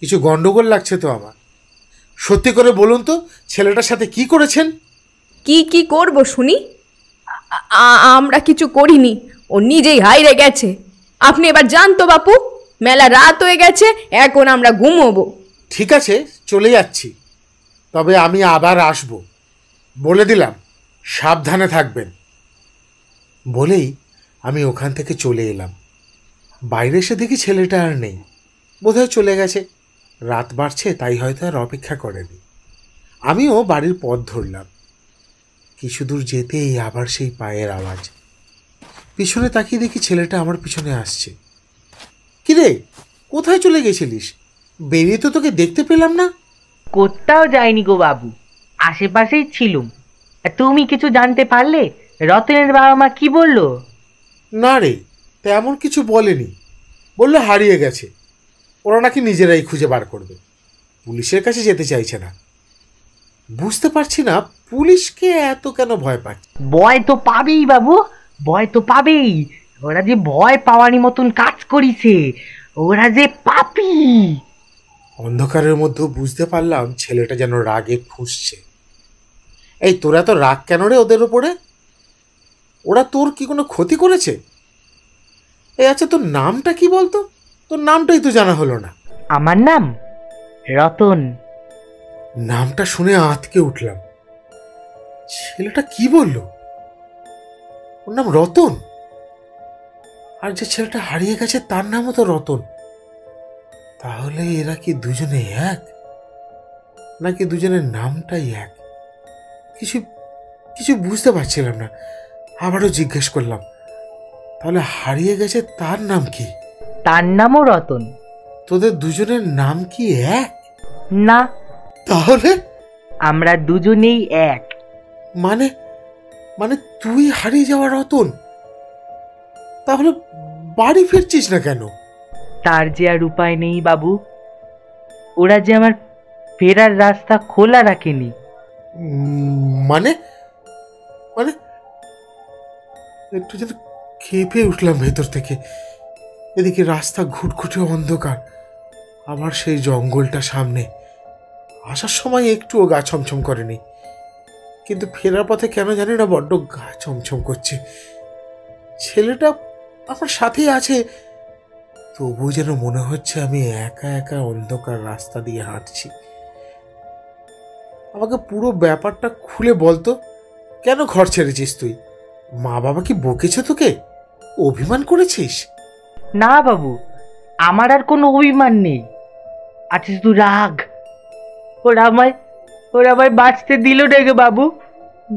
কিছু গন্ডগোল লাগছে তো আমার। সত্যি করে বলুন তো, ছেলেটার সাথে কি করেছেন? কি করব শুনি? আমরা কিছু করিনি, ও নিজেই হাইরে গেছে। আপনি এবার যান তো বাপু, মেলা রাত হয়ে গেছে, এখন আমরা ঘুমোবো। ঠিক আছে, চলে যাচ্ছি, তবে আমি আবার আসব, বলে দিলাম। সাবধানে থাকবেন। বলেই আমি ওখান থেকে চলে এলাম। বাইরে এসে দেখি ছেলেটা আর নেই, বোধহয় চলে গেছে। রাত বাড়ছে, তাই হয়তো আর অপেক্ষা করেনি। আমিও বাড়ির পথ ধরলাম। কিছু দূর যেতেই আবার সেই পায়ের আওয়াজ। পিছনে তাকিয়ে দেখি ছেলেটা আমার পিছনে আসছে। কিরে, কোথায় চলে গেছিলিস? বেরিয়ে তো তোকে দেখতে পেলাম না। কোথাও যায়নি গো বাবু, আশেপাশেই ছিলুম। তুমি কিছু জানতে পারলে? রতনের বাবা মা কি বললো? না রে, তেমন কিছু বলেনি। বললো হারিয়ে গেছে, ওরা নাকি নিজেরাই খুঁজে বার করবে, পুলিশের কাছে যেতে চাইছে না। বুঝতে পারছি না পুলিশকে এত কেন ভয় পাচ্ছে। ভয় তো পাবেই বাবু, ভয় তো পাবেই। ওরা যে ভয় পাওয়ারই মতন কাজ করিছে, ওরা যে পাপী। অন্ধকারের মধ্যে বুঝতে পারলাম ছেলেটা যেন রাগে ফুঁসছে। এই তোরা তো রাগ কেন রে ওদের উপরে? ওরা তোর কি কোনো ক্ষতি করেছে? এই আচ্ছা, তোর নামটা কি বলতো? তোর নামটাই তো জানা হলো না। আমার নাম রতন। নামটা শুনে আঁতকে উঠলাম। ছেলেটা কি বললো? ওর নাম রতন? আর যে ছেলেটা হারিয়ে গেছে তার নামও তো রতন। তাহলে এরা কি দুজনে এক, নাকি দুজনের নামটাই এক? কিছু কিছু বুঝতে পারছিলাম না। আবারও জিজ্ঞেস করলাম, তাহলে হারিয়ে গেছে তার নাম কি? তার নামও রতন। তোদের দুজনের নাম কি এক? না। তাহলে আমরা দুজনেই এক। মানে মানে তুই হারিয়ে যাওয়া রতন, তাহলে বাড়ি ফিরছিস না কেন? তার যে আর উপায় নেই বাবু। ওরা যে আমার ফেরার রাস্তা খোলা রাখেনি। মানে মানে একটু যেন কেঁপে উঠলাম ভেতর থেকে। এদিকে রাস্তা ঘুটঘুটে অন্ধকার, আবার সেই জঙ্গলটা সামনে। আসার সময় একটুও গা ছমছম করেনি, কিন্তু ফেরার পথে কেন জানি না বড্ড গা ছমছম করছে। ছেলেটা আমার সাথেই আছে, তবু যেন মনে হচ্ছে আমি একা একা অন্ধকার রাস্তা দিয়ে হাঁটছি। আমাকে পুরো ব্যাপারটা খুলে বলতো, কেন ঘর ছেড়েছিস তুই? মা বাবা কি বকেছে তোকে? অভিমান করেছিস? না বাবু, আমার আর কোনো অভিমান নেই, আছে শুধু রাগ। ওরা আমায় বাঁচতে দিল না গে বাবু,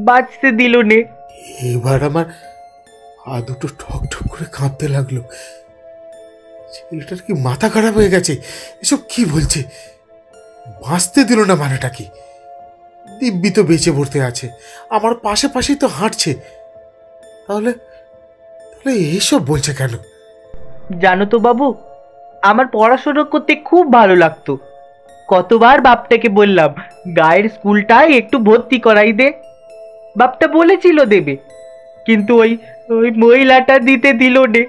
বাঁচতে দিল নে। এবার আমার হাত দুটো ঠক ঠক করে কাঁপতে লাগলো। ছেলেটার কি মাথা খারাপ হয়ে গেছে? এসব কি বলছে? বাঁচতে দিল না মানেটা কি? দিব্যি তো বেঁচে পড়তে আছে, আমার পাশে পাশেই তো হাঁটছে। তাহলে তাহলে এইসব বলছে কেন? জানো তো বাবু, আমার পড়াশোনা করতে খুব ভালো লাগতো। কতবার বাপটাকে বললাম গায়ের স্কুলটায় একটু ভর্তি করাই দে। বাপটা বলেছিল দেবে, কিন্তু ওই মহিলাটা দিতে দিল নে।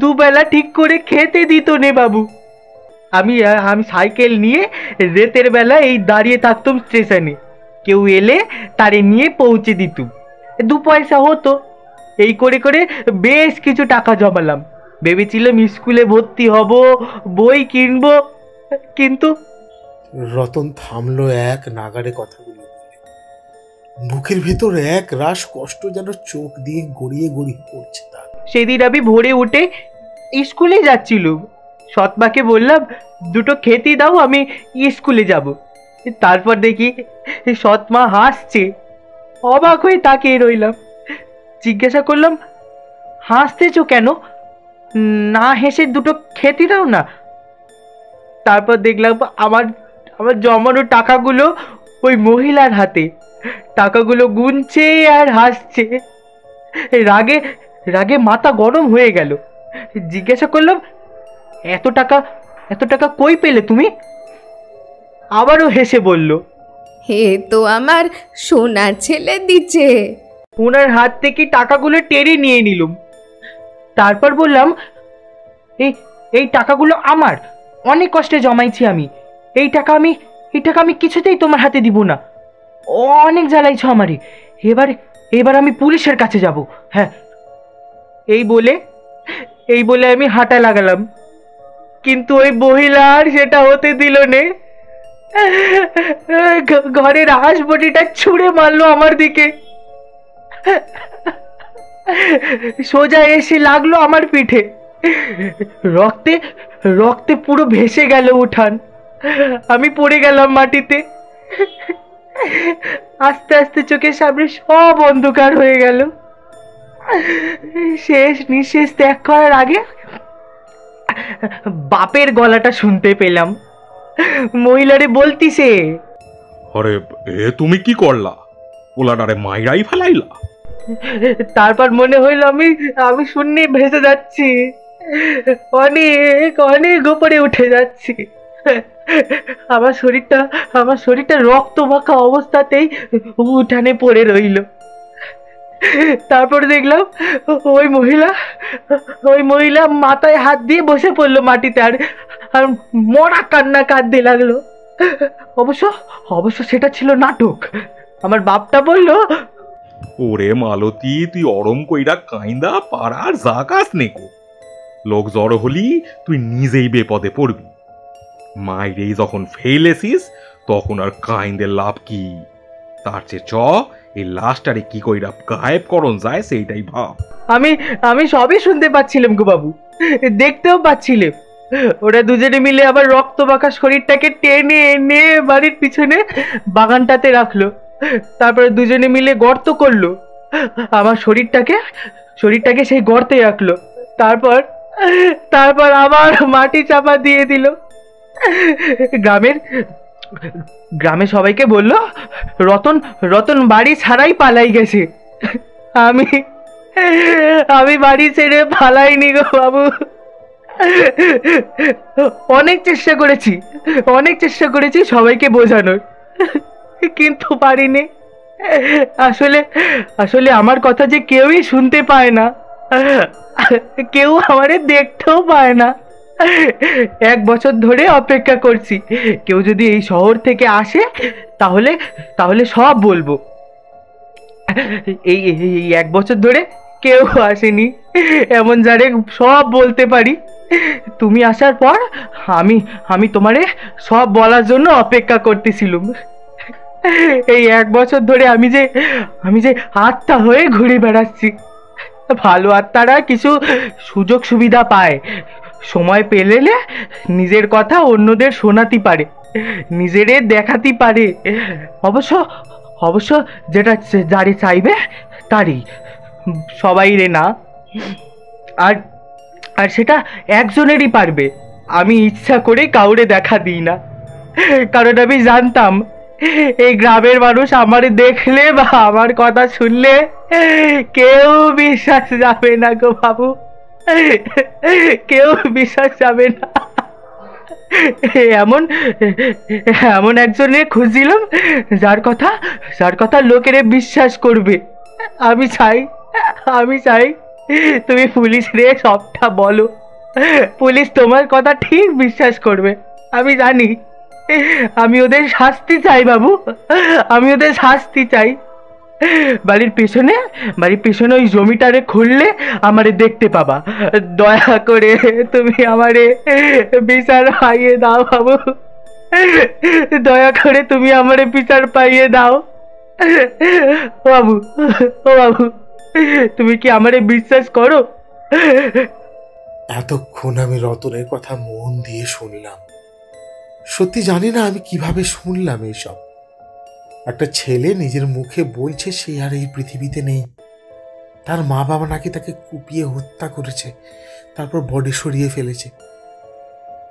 দুবেলা ঠিক করে খেতে দিত নে বাবু। আমি সাইকেল নিয়ে রাতের বেলা এই দাঁড়িয়ে থাকতাম স্টেশনে, কেউ এলে তারে নিয়ে পৌঁছে দিতুম। 2 পয়সা হতো। এই করে করে বেশ কিছু টাকা জমালাম। ভেবেছিলাম স্কুলে ভর্তি হব, বই কিনবো, কিন্তু রতন থামলো এক নাগাড়ে কথাগুলো বলে। বুকের ভিতর এক রাশ কষ্ট যেন চোখ দিয়ে গড়িয়ে গড়িয়ে পড়ছে তার। সেদিন আমি ভোরে উঠে স্কুলে যাচ্ছিল, সৎমাকে বললাম 2টো খেতে দাও, আমি স্কুলে যাব। তারপর দেখি সৎমা হাসছে। অবাক হয়ে তাকিয়ে রইলাম। জিজ্ঞাসা করলাম, হাসতেছো কেন? না হেসে 2টো খেতে দাও না। তারপর দেখলাম আমার জমানো টাকাগুলো ওই মহিলার হাতে। টাকাগুলো গুনছে আর হাসছে। রাগে রাগে মাথা গরম হয়ে গেল। জিজ্ঞাসা করলাম, এত টাকা কই পেলে তুমি? আবারও হেসে বলল, হে তো আমার সোনার ছেলে দিচ্ছে। ওনার হাত থেকে টাকাগুলো টেনে নিয়ে নিলাম। তারপর বললাম, এই টাকাগুলো আমার, অনেক কষ্টে জমাইছি আমি। এই টাকা আমি কিছুতেই তোমার হাতে দিব না। অনেক জ্বালাইছো আমারে। এবার আমি পুলিশের কাছে যাব। হ্যাঁ, এই বলে আমি হাঁটা লাগালাম, কিন্তু ওই মহিলা আর সেটা হতে দিল নে। ঘরের হাঁসবটিটা ছুঁড়ে মারলো আমার দিকে, সোজা এসে লাগলো আমার পিঠে। রক্তে পুরো ভেসে গেল উঠান। আমি পড়ে গেলাম মাটিতে। আস্তে আস্তে চোখের সামনে সব অন্ধকার হয়ে গেল। শেষ নিঃশ্বাস ত্যাগ করার আগে বাপের গলাটা শুনতে পেলাম। মহিলারে বলতিছে, আরে এ তুমি কি করলা? ওলাডারে মাইরাই ফেলাইলা? তারপর মনে হইল আমি শূন্যে ভেসে যাচ্ছি, অনেক অনেক উপরে উঠে যাচ্ছি। আমার শরীরটা রক্ত মাখা অবস্থাতেই উঠানে পড়ে রইল। তারপর দেখলাম ওই মহিলা মাথায় হাত দিয়ে বসে পড়লো মাটিতে, আর মরা কান্না কাঁদতে লাগলো। অবশ্য সেটা ছিল নাটক। আমার বাপটা বলল, ওরে মালতী, তুই অরম কইরা কাইন্দা পাড়ার জাগাস নেকো। লোক জড়ো হলি তুই নিজেই বেপদে পড়বি। মাইরে যখন ফেলেছিস তখন আর কাইন্দের লাভ কি? তার চেয়ে চ এই লাশটারে কি কইরা গায়েব করণ যায় সেইটাই ভাব। আমি সবই শুনতে পাচ্ছিলাম গো বাবু, দেখতেও পাচ্ছিলাম। ওরা দুজনে মিলে আবার রক্ত মাখা শরীরটাকে টেনে এনে বাড়ির পিছনে বাগানটাতে রাখলো। তারপরে দুজনে মিলে গর্ত করলো, আমার শরীরটাকে সেই গর্তে রাখলো। তারপর আবার মাটি চাপা দিয়ে দিল। গ্রামে সবাইকে বলল রতন বাড়ি ছাড়াই পালাই গেছে। আমি বাড়ি ছেড়ে পালাইনি গো বাবু। অনেক চেষ্টা করেছি সবাইকে বোঝানোর, কিন্তু পারিনি। আসলে আমার কথা যে কেউই শুনতে পায় না, কেউ আমারে দেখতেও পায় না। 1 বছর ধরে অপেক্ষা করছি, কেউ যদি এই শহর থেকে আসে তাহলে সব বলবো। এই 1 বছর ধরে কেউ আসেনি, এমন যারে সব বলতে পারি। তুমি আসার পর আমি তোমারে সব বলার জন্য অপেক্ষা করতেছিলাম। এই 1 বছর ধরে আমি যে আত্মা হয়ে ঘুরে বেড়াচ্ছি। ভালো আত্মারা কিছু সুযোগ সুবিধা পায়, সময় পেলে নিজের কথা অন্যদের শোনাতে পারে, নিজেরে দেখাতে পারে। অবশ্য যেটা যারে চাইবে তারই, সবাই রে না। আর সেটা একজনেরই পারবে। আমি ইচ্ছা করে কাউরে দেখা দিই না, কারণ আমি জানতাম এই গ্রামের মানুষ আমারে দেখলে বা আমার কথা শুনলে কেউ বিশ্বাস যাবে না গো বাবু, কেউ বিশ্বাস যাবে না। এমন একজনের খুঁজছিলাম যার কথা লোকেরে বিশ্বাস করবে। আমি চাই তুমি পুলিশ রে সবটা বলো, পুলিশ তোমার কথা ঠিক বিশ্বাস করবে। আমি জানি। আমি ওদের শাস্তি চাই বাবু, আমি ওদের শাস্তি চাই। বাড়ির পেছনে ওই জমিটারে খুললে আমারে দেখতে পাবা। দয়া করে তুমি আমারে বিচার পাইয়ে দাও বাবু, দয়া করে তুমি আমারে বিচার পাইয়ে দাও। ও বাবু, তুমি কি আমারে বিশ্বাস করো? এতক্ষণ আমি রতনের কথা মন দিয়ে শুনলাম। সত্যি জানি না আমি কিভাবে শুনলাম এইসব। একটা ছেলে নিজের মুখে বলছে সে আর এই পৃথিবীতে নেই, তার মা বাবা নাকি তাকে কুপিয়ে হত্যা করেছে, তারপর বডি সরিয়ে ফেলেছে।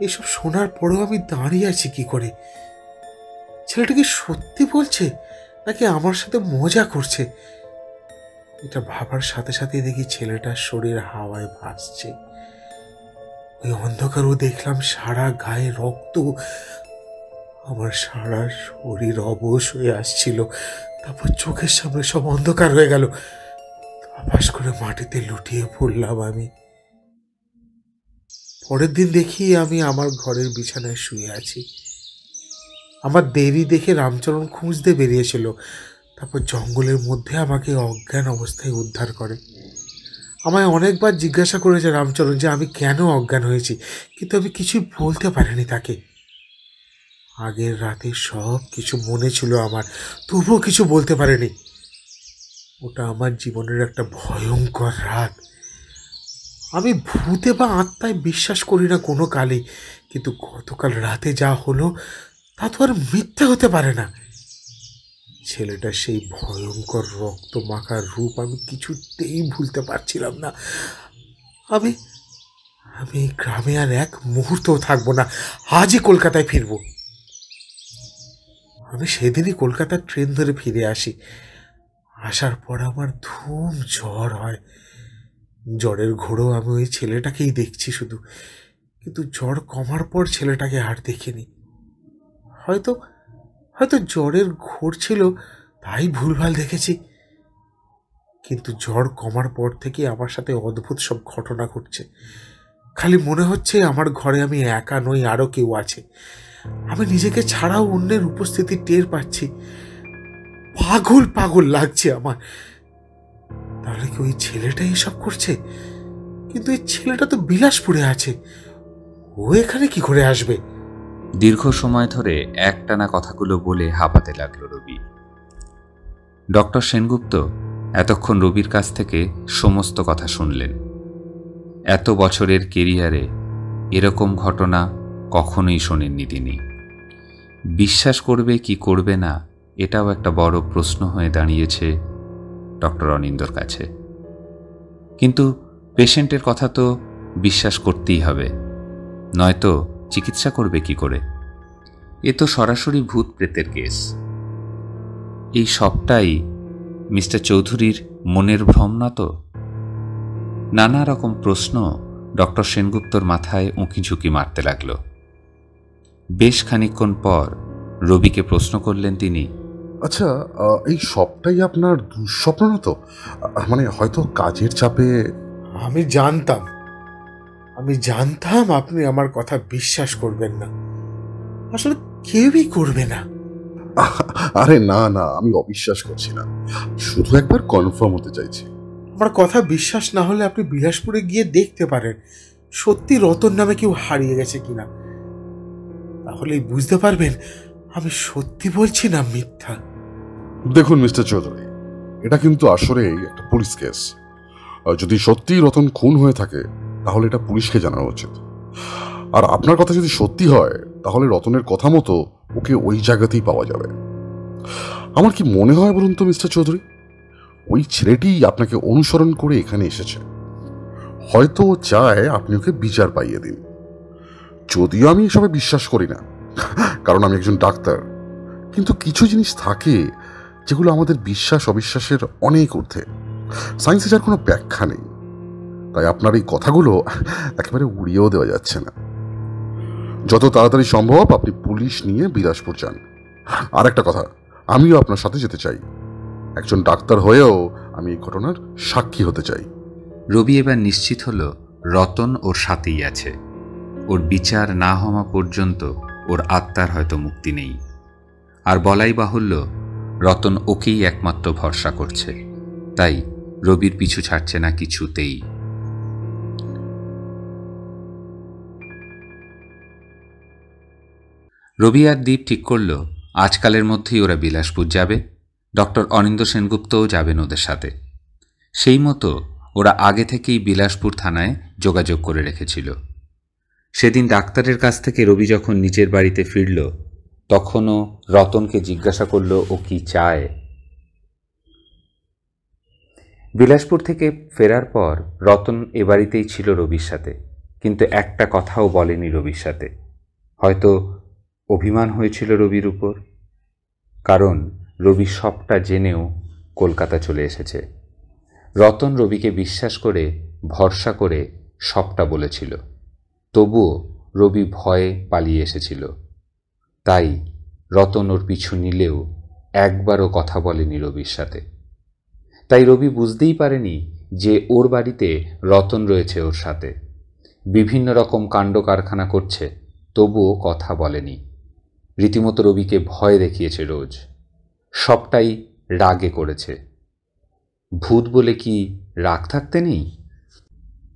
এসব শোনার পরেও আমি দাঁড়িয়ে আছি কি করে? ছেলেটা কি সত্যি বলছে নাকি আমার সাথে মজা করছে? এটা ভাবার সাথে সাথে দেখি ছেলেটার শরীর হাওয়ায় ভাসছে। ওই অন্ধকারও দেখলাম সারা গায়ে রক্ত, আমার সারা শরীর অবশ হয়ে আসছিল। তারপর চোখের সামনে সব অন্ধকার হয়ে গেল, আভাস করে মাটিতে লুটিয়ে পড়লাম আমি। পরের দিন দেখি আমি আমার ঘরের বিছানায় শুয়ে আছি। আমার দেরি দেখে রামচরণ খুঁজতে বেরিয়েছিল, তারপর জঙ্গলের মধ্যে আমাকে অজ্ঞান অবস্থায় উদ্ধার করে। আমায় অনেকবার জিজ্ঞাসা করেছে রামচরণ যে আমি কেন অজ্ঞান হয়েছি, কিন্তু আমি কিছুই বলতে পারিনি তাকে। আগের রাতে সব কিছু মনে ছিল আমার, তবুও কিছু বলতে পারিনি। ওটা আমার জীবনের একটা ভয়ঙ্কর রাত। আমি ভূতে বা আত্মায় বিশ্বাস করি না কোনো কালেই, কিন্তু গতকাল রাতে যা হলো তা তো আর মিথ্যা হতে পারে না। ছেলেটার সেই ভয়ঙ্কর রক্ত মাখার রূপ আমি কিছুতেই ভুলতে পারছিলাম না। আমি এই গ্রামে আর এক মুহূর্তও থাকবো না, আজই কলকাতায় ফিরবো। আমি সেদিনই কলকাতার ট্রেন ধরে ফিরে আসি। আসার পর আমার ধুম জ্বর হয়। জ্বরের ঘোরেও আমি ওই ছেলেটাকেই দেখছি শুধু, কিন্তু জ্বর কমার পর ছেলেটাকে আর দেখিনি। হয়তো জ্বরের ঘোর ছিল তাই ভুলভাল দেখেছি, কিন্তু জ্বর কমার পর থেকে আমার সাথে অদ্ভুত সব ঘটনা ঘটছে। খালি মনে হচ্ছে আমার ঘরে আমি একা নই, আরো কেউ আছে। আমি নিজেকে ছাড়াও অন্যের উপস্থিতি টের পাচ্ছি। পাগল পাগল লাগছে আমার। তাহলে কি ওই ছেলেটা এসব করছে? কিন্তু এই ছেলেটা তো বিলাসপুরে আছে, ও এখানে কি করে আসবে? দীর্ঘ সময় ধরে একটানা কথাগুলো বলে হাঁপাতে লাগলো রবি। ডক্টর সেনগুপ্ত এতক্ষণ রবির কাছ থেকে সমস্ত কথা শুনলেন। এত বছরের কেরিয়ারে এরকম ঘটনা কখনোই শোনেননি তিনি। বিশ্বাস করবে কি করবে না, এটাও একটা বড় প্রশ্ন হয়ে দাঁড়িয়েছে ডক্টর অনিন্দর কাছে। কিন্তু পেশেন্টের কথা তো বিশ্বাস করতেই হবে, নয়তো চিকিৎসা করবে কি করে? এ তো সরাসরি ভূত প্রেতের কেস। এই সবটাই মিস্টার চৌধুরীর মনের ভ্রম না তো? নানা রকম প্রশ্ন ডক্টর সেনগুপ্তর মাথায় উঁকি ঝুঁকি মারতে লাগল। বেশ খানিকক্ষণ পর রবিকে প্রশ্ন করলেন তিনি, আচ্ছা, এই সবটাই আপনার দুঃস্বপ্ন না তো? মানে হয়তো কাজের চাপে। আমি জানতাম আপনি আমার কথা বিশ্বাস করবেন না, আসলে কেউই করবে না। আরে না না, আমি অবিশ্বাস করছি না, শুধু একবার কনফার্ম হতে চাইছি। আমার কথা বিশ্বাস না হলে আপনি বিলাসপুরে গিয়ে দেখতে পারেন সত্যি রতন নামে কেউ হারিয়ে গেছে কিনা। তাহলেই বুঝতে পারবেন আমি সত্যি বলছি না মিথ্যা। দেখুন মিস্টার চৌধুরী, এটা কিন্তু আসলে একটা পুলিশ কেস। যদি সত্যি রতন খুন হয়ে থাকে তাহলে এটা পুলিশকে জানানো উচিত। আর আপনার কথা যদি সত্যি হয় তাহলে রতনের কথা মতো ওকে ওই জায়গাতেই পাওয়া যাবে। আমার কি মনে হয় বলুন তো মিস্টার চৌধুরী, ওই ছেলেটি আপনাকে অনুসরণ করে এখানে এসেছে। হয়তো ও চায় আপনি ওকে বিচার পাইয়ে দিন। যদিও আমি এসবে বিশ্বাস করি না, কারণ আমি একজন ডাক্তার, কিন্তু কিছু জিনিস থাকে যেগুলো আমাদের বিশ্বাস অবিশ্বাসের অনেক ঊর্ধ্বে। সায়েন্সে যার কোনো ব্যাখ্যা নেই, তাই আপনার এই কথাগুলো একেবারে উড়িয়েও দেওয়া যাচ্ছে না। যত তাড়াতাড়ি সম্ভব আপনি পুলিশ নিয়ে বিলাসপুর যান। আর একটা কথা, আমিও আপনার সাথে যেতে চাই। একজন ডাক্তার হয়েও আমি এই ঘটনার সাক্ষী হতে চাই। রবি এবার নিশ্চিত হল রতন ওর সাথেই আছে। ওর বিচার না হওয়া পর্যন্ত ওর আত্মার হয়তো মুক্তি নেই। আর বলাই বাহুল্য, রতন ওকেই একমাত্র ভরসা করছে, তাই রবির পিছু ছাড়ছে না কিছুতেই। রবি আর দীপ ঠিক করল আজকালের মধ্যেই ওরা বিলাসপুর যাবে। ডক্টর অনিন্দ সেনগুপ্তও যাবেন ওদের সাথে। সেই মতো ওরা আগে থেকেই বিলাসপুর থানায় যোগাযোগ করে রেখেছিল। সেদিন ডাক্তারের কাছ থেকে রবি যখন নিজের বাড়িতে ফিরল, তখনও রতনকে জিজ্ঞাসা করল ও কি চায়। বিলাসপুর থেকে ফেরার পর রতন এ বাড়িতেই ছিল রবির সাথে, কিন্তু একটা কথাও বলেনি রবির সাথে। হয়তো অভিমান হয়েছিল রবির উপর, কারণ রবি সবটা জেনেও কলকাতা চলে এসেছে। রতন রবিকে বিশ্বাস করে ভরসা করে সবটা বলেছিল, তবুও রবি ভয়ে পালিয়ে এসেছিল। তাই রতন ওর পিছু নিলেও একবারও কথা বলেনি রবির সাথে। তাই রবি বুঝতেই পারেনি যে ওর বাড়িতে রতন রয়েছে ওর সাথে, বিভিন্ন রকম কাণ্ড কারখানা করছে, তবুও কথা বলেনি। রীতিমতো রবিকে ভয় দেখিয়েছে রোজ, সবটাই রাগে করেছে। ভূত বলে কি রাগ থাকতে নেই?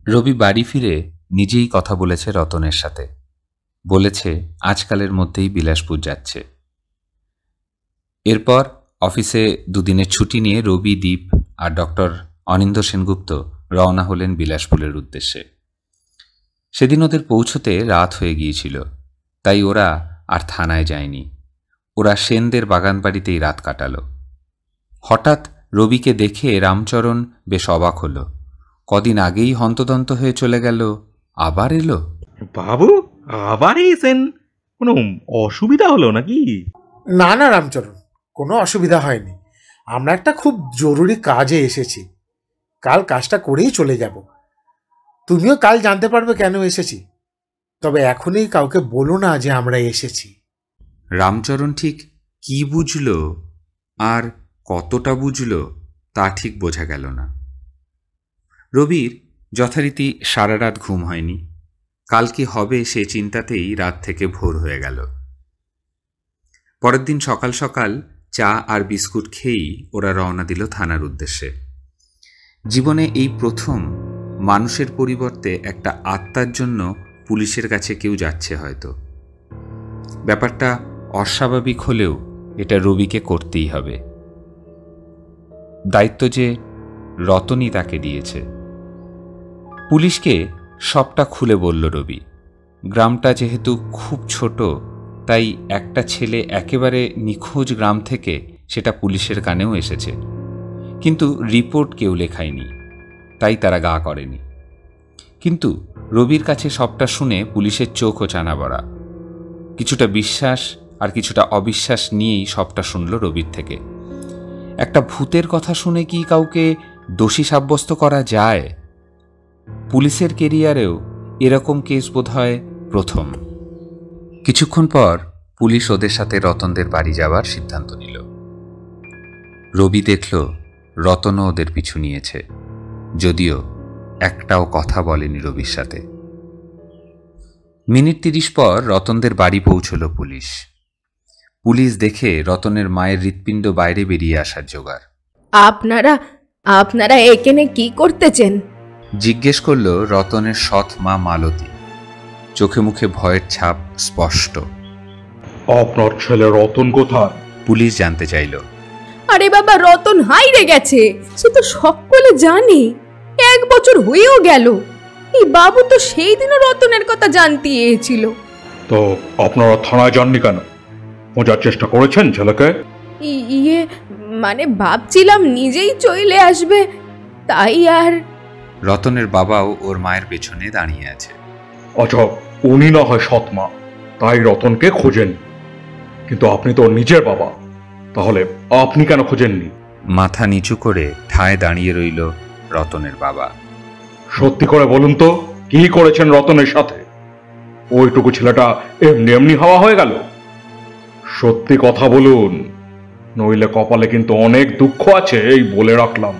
রবি বাড়ি ফিরে নিজেই কথা বলেছে রতনের সাথে, বলেছে আজকালের মধ্যেই বিলাসপুর যাচ্ছে। এরপর অফিসে দুদিনের ছুটি নিয়ে রবি, দীপ আর ডক্টর অনিন্দ সেনগুপ্ত রওনা হলেন বিলাসপুরের উদ্দেশ্যে। সেদিন ওদের পৌঁছতে রাত হয়ে গিয়েছিল, তাই ওরা আর থানায় যায়নি। ওরা সেনদের বাগান বাড়িতেই রাত কাটালো। হঠাৎ রবিকে দেখে রামচরণ বেশ অবাক হলো। কদিন আগেই হন্তদন্ত হয়ে চলে গেল, আবার এলো। বাবু আবার এসেন, কোনো অসুবিধা হলো নাকি? না না রামচরণ, কোনো অসুবিধা হয়নি। আমরা একটা খুব জরুরি কাজে এসেছি, কাল কাজটা করেই চলে যাব। তুমিও কাল জানতে পারবে কেন এসেছি, তবে এখনই কাউকে বলো না যে আমরা এসেছি। রামচরণ ঠিক কি বুঝল আর কতটা বুঝল তা ঠিক বোঝা গেল না। রবির যথারীতি সারা রাত ঘুম হয়নি। কাল কি হবে সে চিন্তাতেই রাত থেকে ভোর হয়ে গেল। পরের দিন সকাল সকাল চা আর বিস্কুট খেয়েই ওরা রওনা দিল থানার উদ্দেশ্যে। জীবনে এই প্রথম মানুষের পরিবর্তে একটা আত্মার জন্য পুলিশের কাছে কেউ যাচ্ছে হয়তো। ব্যাপারটা অস্বাভাবিক হলেও এটা রবিকে করতেই হবে। দায়িত্ব যে রতনই তাকে দিয়েছে। পুলিশকে সবটা খুলে বলল রবি। গ্রামটা যেহেতু খুব ছোট, তাই একটা ছেলে একেবারে নিখোঁজ গ্রাম থেকে সেটা পুলিশের কানেও এসেছে, কিন্তু রিপোর্ট কেউ লেখায়নি, তাই তারা গা করেনি। কিন্তু রবির কাছে সবটা শুনে পুলিশের চোখও চানা বড়া। কিছুটা বিশ্বাস আর কিছুটা অবিশ্বাস নিয়েই সবটা শুনল রবির থেকে। একটা ভূতের কথা শুনে কি কাউকে দোষী সাব্যস্ত করা যায়? পুলিশের কেরিয়ারেও এরকম কেস বোধহয় প্রথম। কিছুক্ষণ পর পুলিশ ওদের সাথে রতনদের বাড়ি যাওয়ার সিদ্ধান্ত নিল। রবি দেখল রতনও ওদের পিছু নিয়েছে, যদিও একটাও কথা বলেনি রবির সাথে। মিনিট 30 পর রতনদের বাড়ি পৌঁছল পুলিশ। পুলিশ দেখে রতনের মায়ের হৃৎপিণ্ড বাইরে বেরিয়ে আসার জোগাড়। আপনারা এখানে কি করতেছেন? জিজ্ঞেস করল রতনের সৎ মা মালতী। চোখে মুখে ভয়ের ছাপ স্পষ্ট। আপনার ছেলে রতন কোথায়? পুলিশ জানতে চাইল। আরে বাবা, রতন হাইরে গেছে, সে তো সকলে জানে। 1 বছর হয়েও গেল। এই বাবু তো সেই দিনও রতনের কথা জানতে এসেছিল। তো আপনারা থানায় যাননি কেন? খোঁজার চেষ্টা করেছেন ছেলেকে? ইয়ে মানে ভাবছিলাম নিজেই চলে আসবে, তাই আর। রতনের বাবাও ওর মায়ের পেছনে দাঁড়িয়ে আছে। আচ্ছা, উনি না হয় সৎমা, তাই রতনকে খোঁজেন, কিন্তু আপনি তো নিজের বাবা, তাহলে আপনি কেন খোঁজেননি? মাথা নিচু করে ঠায় দাঁড়িয়ে রইল রতনের বাবা। সত্যি করে বলুন তো, কি করেছেন রতনের সাথে? ওইটুকু ছেলেটা এমনি এমনি হাওয়া হয়ে গেল? সত্যি কথা বলুন, নইলে কপালে কিন্তু অনেক দুঃখ আছে, এই বলে রাখলাম।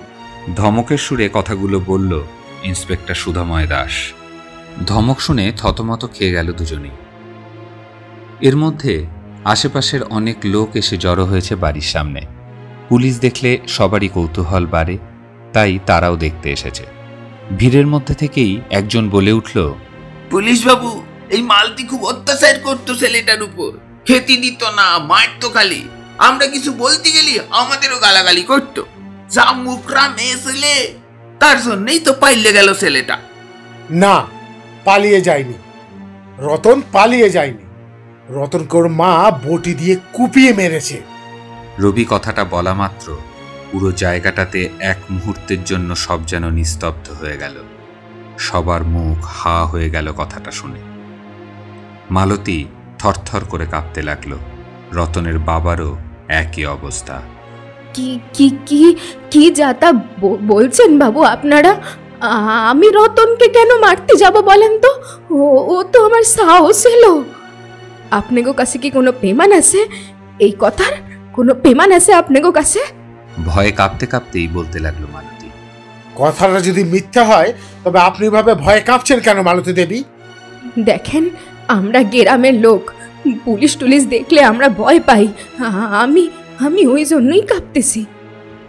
ধমকের সুরে কথাগুলো বলল ইন্সপেক্টর সুধাময় দাস। ধমক শুনে থতমত খেয়ে গেল দুজনেই। এর মধ্যে আশেপাশের অনেক লোক এসে জড়ো হয়েছে বাড়ির সামনে। পুলিশ দেখলে সবারই কৌতূহল বাড়ে, তাই তারাও দেখতে এসেছে। ভিড়ের মধ্যে থেকেই একজন বলে উঠল, পুলিশ বাবু, এই মালতি খুব অত্যাচার করতো ছেলেটার উপর, খেতে দিত না, মারতো খালি। আমরা কিছু বলতে গেলি আমাদেরও গালাগালি করতো। যা মুখরা মেয়ে ছেলে, তার জন্যই তো পাইলে গেল ছেলেটা। না, পালিয়ে যায়নি রতন, পালিয়ে যায়নি। রতনকে ওর মা বটি দিয়ে কুপিয়ে মেরেছে। রবি কথাটা বলা মাত্র পুরো জায়গাটাতে এক মুহূর্তের জন্য সব যেন নিস্তব্ধ হয়ে গেল। সবার মুখ হা হয়ে গেল কথাটা শুনে। মালতী থরথর করে কাঁপতে লাগলো। রতনের বাবারও একই অবস্থা। কি কি কি কি যাতা বলছেন বাবু আপনারা? আমি রতনকে কেন মারতে যাব বলেন তো? ও তো আমার সাহস এলো। আপনাগো কাছে কি কোনো পেমান আছে? এই কথার কোনো পেমান আছে আপনাগো কাছে? ভয়ে কাঁপতে কাঁপতেই বলতে লাগলো মালতী। কথাটা যদি মিথ্যা হয় তবে আপনি ভাবে ভয়ে কাঁপছেন কেন মালতী দেবী? দেখেন, আমরা গ্রামের লোক, পুলিশ টুলিশ দেখলে আমরা ভয় পাই। আমি ওই জন্যই কাঁপতেছি।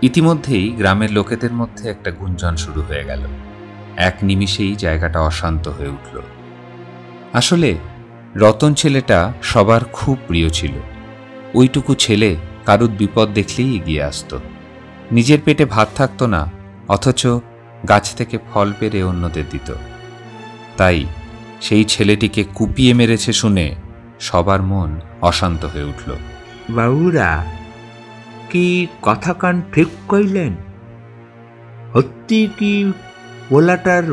ইতিমধ্যেই গ্রামের লোকেদের মধ্যে একটা গুঞ্জন শুরু হয়ে গেল। এক নিমিষেই জায়গাটা অশান্ত হয়ে উঠল। আসলে রতন ছেলেটা সবার খুব প্রিয় ছিল। ওইটুকু ছেলে কারুর বিপদ দেখলেই এগিয়ে আসত। নিজের পেটে ভাত থাকতো না, অথচ গাছ থেকে ফল পেরে অন্যদের দিত। তাই সেই ছেলেটিকে কুপিয়ে মেরেছে শুনে সবার মন অশান্ত হয়ে উঠল। বাবুরা, কি কথা কান ঠিক কইলেন? সত্যি কি পোলাটার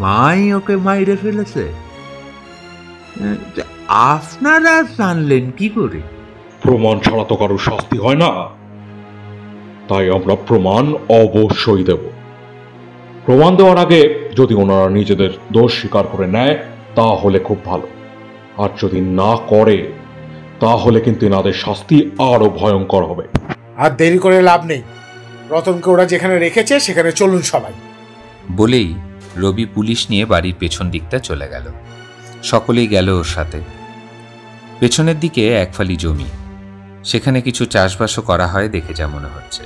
মাই ওকে মাইরে ফেলেছে? আপনারা জানলেন কি করে? প্রমাণ ছাড়া তো কারোর শাস্তি হয় না, তাই আমরা প্রমাণ অবশ্যই দেব। প্রমাণ দেওয়ার আগে যদি ওনারা নিজেদের দোষ স্বীকার করে নেয় তাহলে খুব ভালো, আর যদি না করে তাহলে কিন্তু এনাদের শাস্তি আরো ভয়ঙ্কর হবে। আর দেরি করে লাভ নেই, রতনকে ওরা যেখানে রেখেছে সেখানে চলুন সবাই। বলেই রবি পুলিশ নিয়ে বাড়ির পেছন দিকটা চলে গেল। সকলেই গেল ওর সাথে। পেছনের দিকে এক ফালি জমি, সেখানে কিছু চাষবাসও করা হয় দেখে যা মনে হচ্ছে।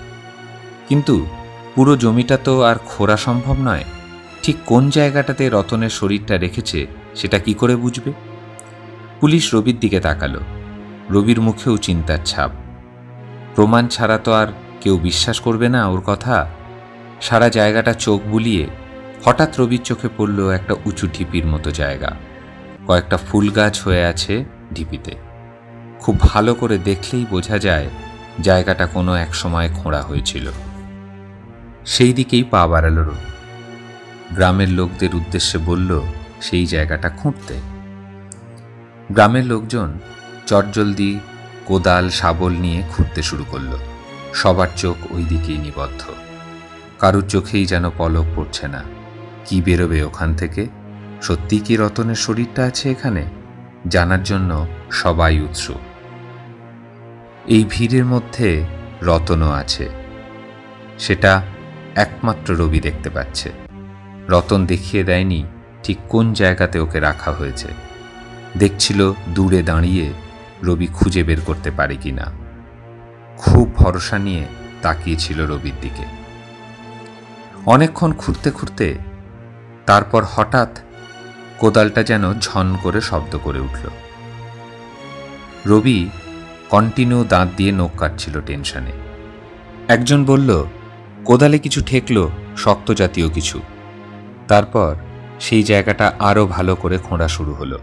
কিন্তু পুরো জমিটা তো আর খোঁড়া সম্ভব নয়। ঠিক কোন জায়গাটাতে রতনের শরীরটা রেখেছে সেটা কি করে বুঝবে? পুলিশ রবির দিকে তাকালো। রবির মুখেও চিন্তার ছাপ। প্রমাণ ছাড়া তো আর কেউ বিশ্বাস করবে না ওর কথা। সারা জায়গাটা চোখ বুলিয়ে হঠাৎ রবির চোখে পড়ল একটা উঁচু ঢিপির মতো জায়গা। কয়েকটা ফুল গাছ হয়ে আছে ঢিপিতে। খুব ভালো করে দেখলেই বোঝা যায় জায়গাটা কোনো এক সময় খোঁড়া হয়েছিল। সেই দিকেই পা বাড়াল রবি। গ্রামের লোকদের উদ্দেশ্যে বলল সেই জায়গাটা খুঁড়তে। গ্রামের লোকজন চটজলদি কোদাল শাবল নিয়ে খুঁড়তে শুরু করল। সবার চোখ ওই দিকেই নিবদ্ধ। কারুর চোখেই যেন পলক পড়ছে না। কি বেরোবে ওখান থেকে? সত্যি কি রতনের শরীরটা আছে এখানে? জানার জন্য সবাই উৎসুক। এই ভিড়ের মধ্যে রতনও আছে। সেটা একমাত্র রবি দেখতে পাচ্ছে। রতন দেখিয়ে দেয়নি ঠিক কোন জায়গাতে ওকে রাখা হয়েছে। দেখছিল দূরে দাঁড়িয়ে রবি খুঁজে বের করতে পারে কিনা। খুব ভরসা নিয়ে তাকিয়েছিল রবির দিকে। অনেকক্ষণ খুঁড়তে খুঁড়তে তারপর হঠাৎ কোদালটা যেন ঝন করে শব্দ করে উঠল। রবি কন্টিনিউ দাঁত দিয়ে নখ কাটছিল টেনশনে। একজন বলল, কোদালে কিছু ঠেকলো, শক্ত জাতীয় কিছু। তারপর সেই জায়গাটা আরও ভালো করে খোঁড়া শুরু হলো।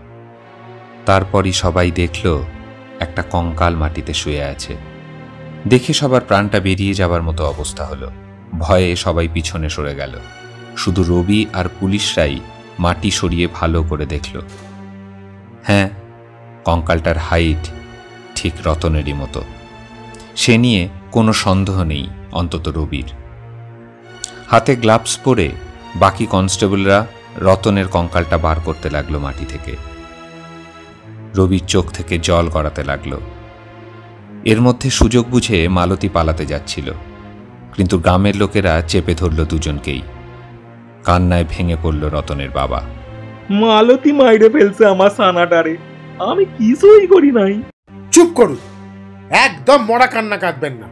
তারপরই সবাই দেখল একটা কঙ্কাল মাটিতে শুয়ে আছে। দেখে সবার প্রাণটা বেরিয়ে যাবার মতো অবস্থা হলো। ভয়ে সবাই পিছনে সরে গেল। শুধু রবি আর পুলিশরাই মাটি সরিয়ে ভালো করে দেখল। হ্যাঁ, কঙ্কালটার হাইট ঠিক রতনেরই মতো। সে নিয়ে কোনো সন্দেহ নেই, অন্তত রবির। হাতে গ্লাভস পরে বাকি কনস্টেবলরা রতনের কঙ্কালটা বার করতে লাগলো মাটি থেকে। রবির চোখ থেকে জল গড়াতে লাগলো। এর মধ্যে সুযোগ বুঝে মালতী পালাতে যাচ্ছিল, কিন্তু গ্রামের লোকেরা চেপে ধরল দুজনকেই। কান্নায় ভেঙে পড়ল রতনের বাবা। মালতী মাইরে ফেলছে আমার সানাটারে, আমি কিছুই করি নাই। চুপ করুন, একদম মরা কান্না কাঁদবেন না।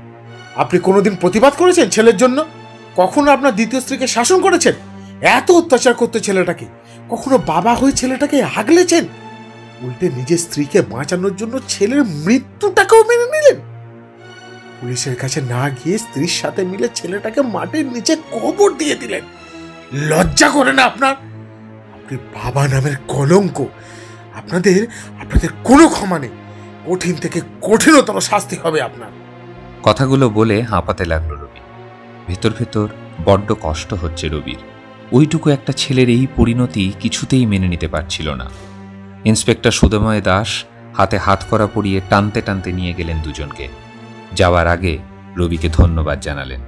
আপনি কোনোদিন প্রতিবাদ করেছেন ছেলের জন্য? কখনো আপনার দ্বিতীয় স্ত্রীকে শাসন করেছেন? এত অত্যাচার করতে ছেলেটাকে কখনো বাবা হয়ে ছেলেটাকে আগলেছেন? উল্টে নিজের স্ত্রীকে বাঁচানোর জন্য ছেলের মৃত্যুটাকেও মেনে নিলেন। পুলিশের কাছে না গিয়ে স্ত্রীর সাথে মিলে ছেলেটাকে মাটির নিচে কবর দিয়ে দিলেন। লজ্জা করে না আপনার? আপনি বাবা নামের কলঙ্ক। আপনাদের কোনো ক্ষমা নেই। কঠিন থেকে কঠিনতর শাস্তি হবে আপনার। কথাগুলো বলে হাঁপাতে লাগলো রবি। ভেতর ভেতর বড্ড কষ্ট হচ্ছে রবির। ওইটুকু একটা ছেলের এই পরিণতি কিছুতেই মেনে নিতে পারছিল না। ইন্সপেক্টর সুদময় দাস হাতে হাত করা পরিয়ে টানতে টানতে নিয়ে গেলেন দুজনকে। যাওয়ার আগে রবিকে ধন্যবাদ জানালেন।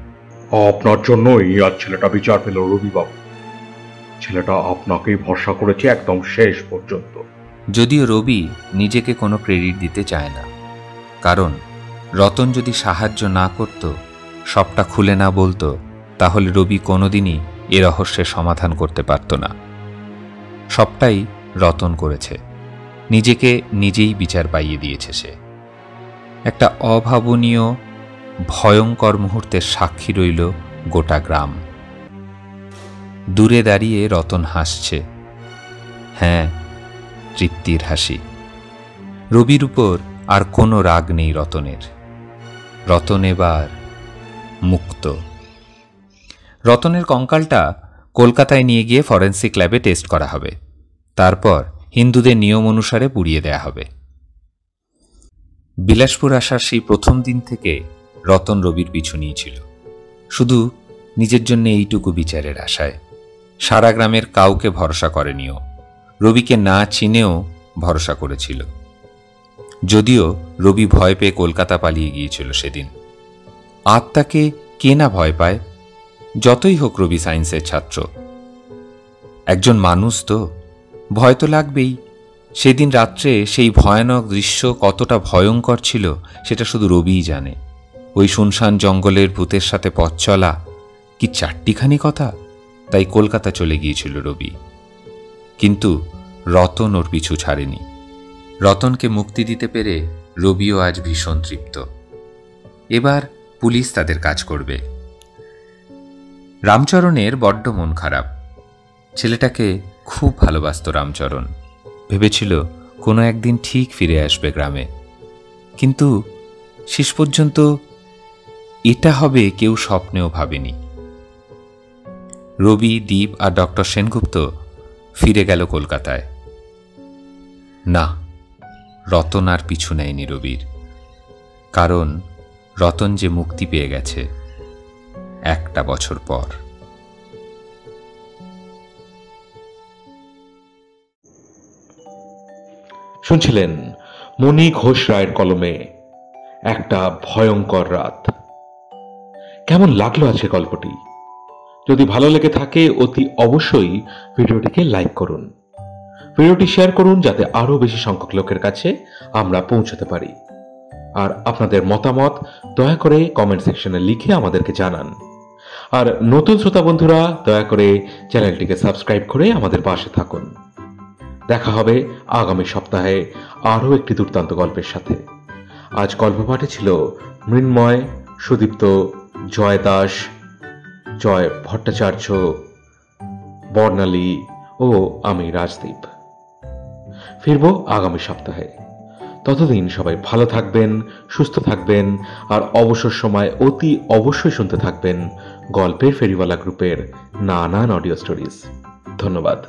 আপনার জন্যই আজ ছেলেটা বিচার পেল রবিবাবু। ছেলেটা আপনাকেই ভরসা করেছে একদম শেষ পর্যন্ত। যদিও রবি নিজেকে কোনো ক্রেডিট দিতে চায় না, কারণ রতন যদি সাহায্য না করত, সবটা খুলে না বলতো, তাহলে রবি কোনোদিনই এ রহস্যের সমাধান করতে পারত না। সবটাই রতন করেছে। নিজেকে নিজেই বিচার পাইয়ে দিয়েছে সে। একটা অভাবনীয় ভয়ঙ্কর মুহূর্তের সাক্ষী রইল গোটা গ্রাম। দূরে দাঁড়িয়ে রতন হাসছে। হ্যাঁ, তৃপ্তির হাসি। রবির উপর আর কোনো রাগ নেই রতনের। রতন এবার মুক্ত। রতনের কঙ্কালটা কলকাতায় নিয়ে গিয়ে ফরেন্সিক ল্যাবে টেস্ট করা হবে। তারপর হিন্দুদের নিয়ম অনুসারে পুড়িয়ে দেয়া হবে। বিলাসপুর আসার সেই প্রথম দিন থেকে রতন রবির পিছু নিয়েছিল, শুধু নিজের জন্য এইটুকু বিচারের আশায়। সারা গ্রামের কাউকে ভরসা করেনিও। রবিকে না চিনেও ভরসা করেছিল। যদিও রবি ভয় পেয়ে কলকাতা পালিয়ে গিয়েছিল সেদিন। আত্মাকে কে না ভয় পায়? যতই হোক রবি সায়েন্সের ছাত্র, একজন মানুষ তো ভয় তো লাগবেই। সেদিন রাত্রে সেই ভয়ানক দৃশ্য কতটা ভয়ঙ্কর ছিল সেটা শুধু রবিই জানে। ওই শুনশান জঙ্গলের ভূতের সাথে পথ চলা কি চারটিখানি কথা। তাই কলকাতা চলে গিয়েছিল রবি। কিন্তু রতন ওর পিছু ছাড়েনি। রতনকে মুক্তি দিতে পেরে রবিও আজ ভীষণ তৃপ্ত। এবার পুলিশ তাদের কাজ করবে। রামচরণের বড্ড মন খারাপ। ছেলেটাকে খুব ভালোবাসত রামচরণ। ভেবেছিল কোনো একদিন ঠিক ফিরে আসবে গ্রামে, কিন্তু শেষ পর্যন্ত এটা হবে কেউ স্বপ্নেও ভাবেনি। রবি, দীপ আর ডক্টর সেনগুপ্ত ফিরে গেল কলকাতায়। না, রতন আর পিছু নেয়নি রবির, কারণ রতন যে মুক্তি পেয়ে গেছে 1 বছর পর। শুনছিলেন মণি ঘোষ রায়ের কলমে একটা ভয়ঙ্কর রাত। কেমন লাগলো আজকে গল্পটি? যদি ভালো লেগে থাকে অতি অবশ্যই ভিডিওটিকে লাইক করুন, ভিডিওটি শেয়ার করুন, যাতে আরো বেশি সংখ্যক লোকের কাছে আমরা পৌঁছতে পারি। আর আপনাদের মতামত দয়া করে কমেন্ট সেকশনে লিখে আমাদেরকে জানান। আর নতুন শ্রোতা বন্ধুরা দয়া করে চ্যানেলটিকে সাবস্ক্রাইব করে আমাদের পাশে থাকুন। দেখা হবে আগামী সপ্তাহে আরও একটি দুর্দান্ত গল্পের সাথে। আজ গল্প পাঠে ছিল মৃন্ময়, সুদীপ্ত, জয় দাস, জয় ভট্টাচার্য, বর্ণালী ও আমি রাজদীপ। ফিরব আগামী সপ্তাহে। ততদিন সবাই ভালো থাকবেন, সুস্থ থাকবেন, আর অবসর সময় অতি অবশ্যই শুনতে থাকবেন গল্পের ফেরিওয়ালা গ্রুপের নানান অডিও স্টোরিজ। ধন্যবাদ।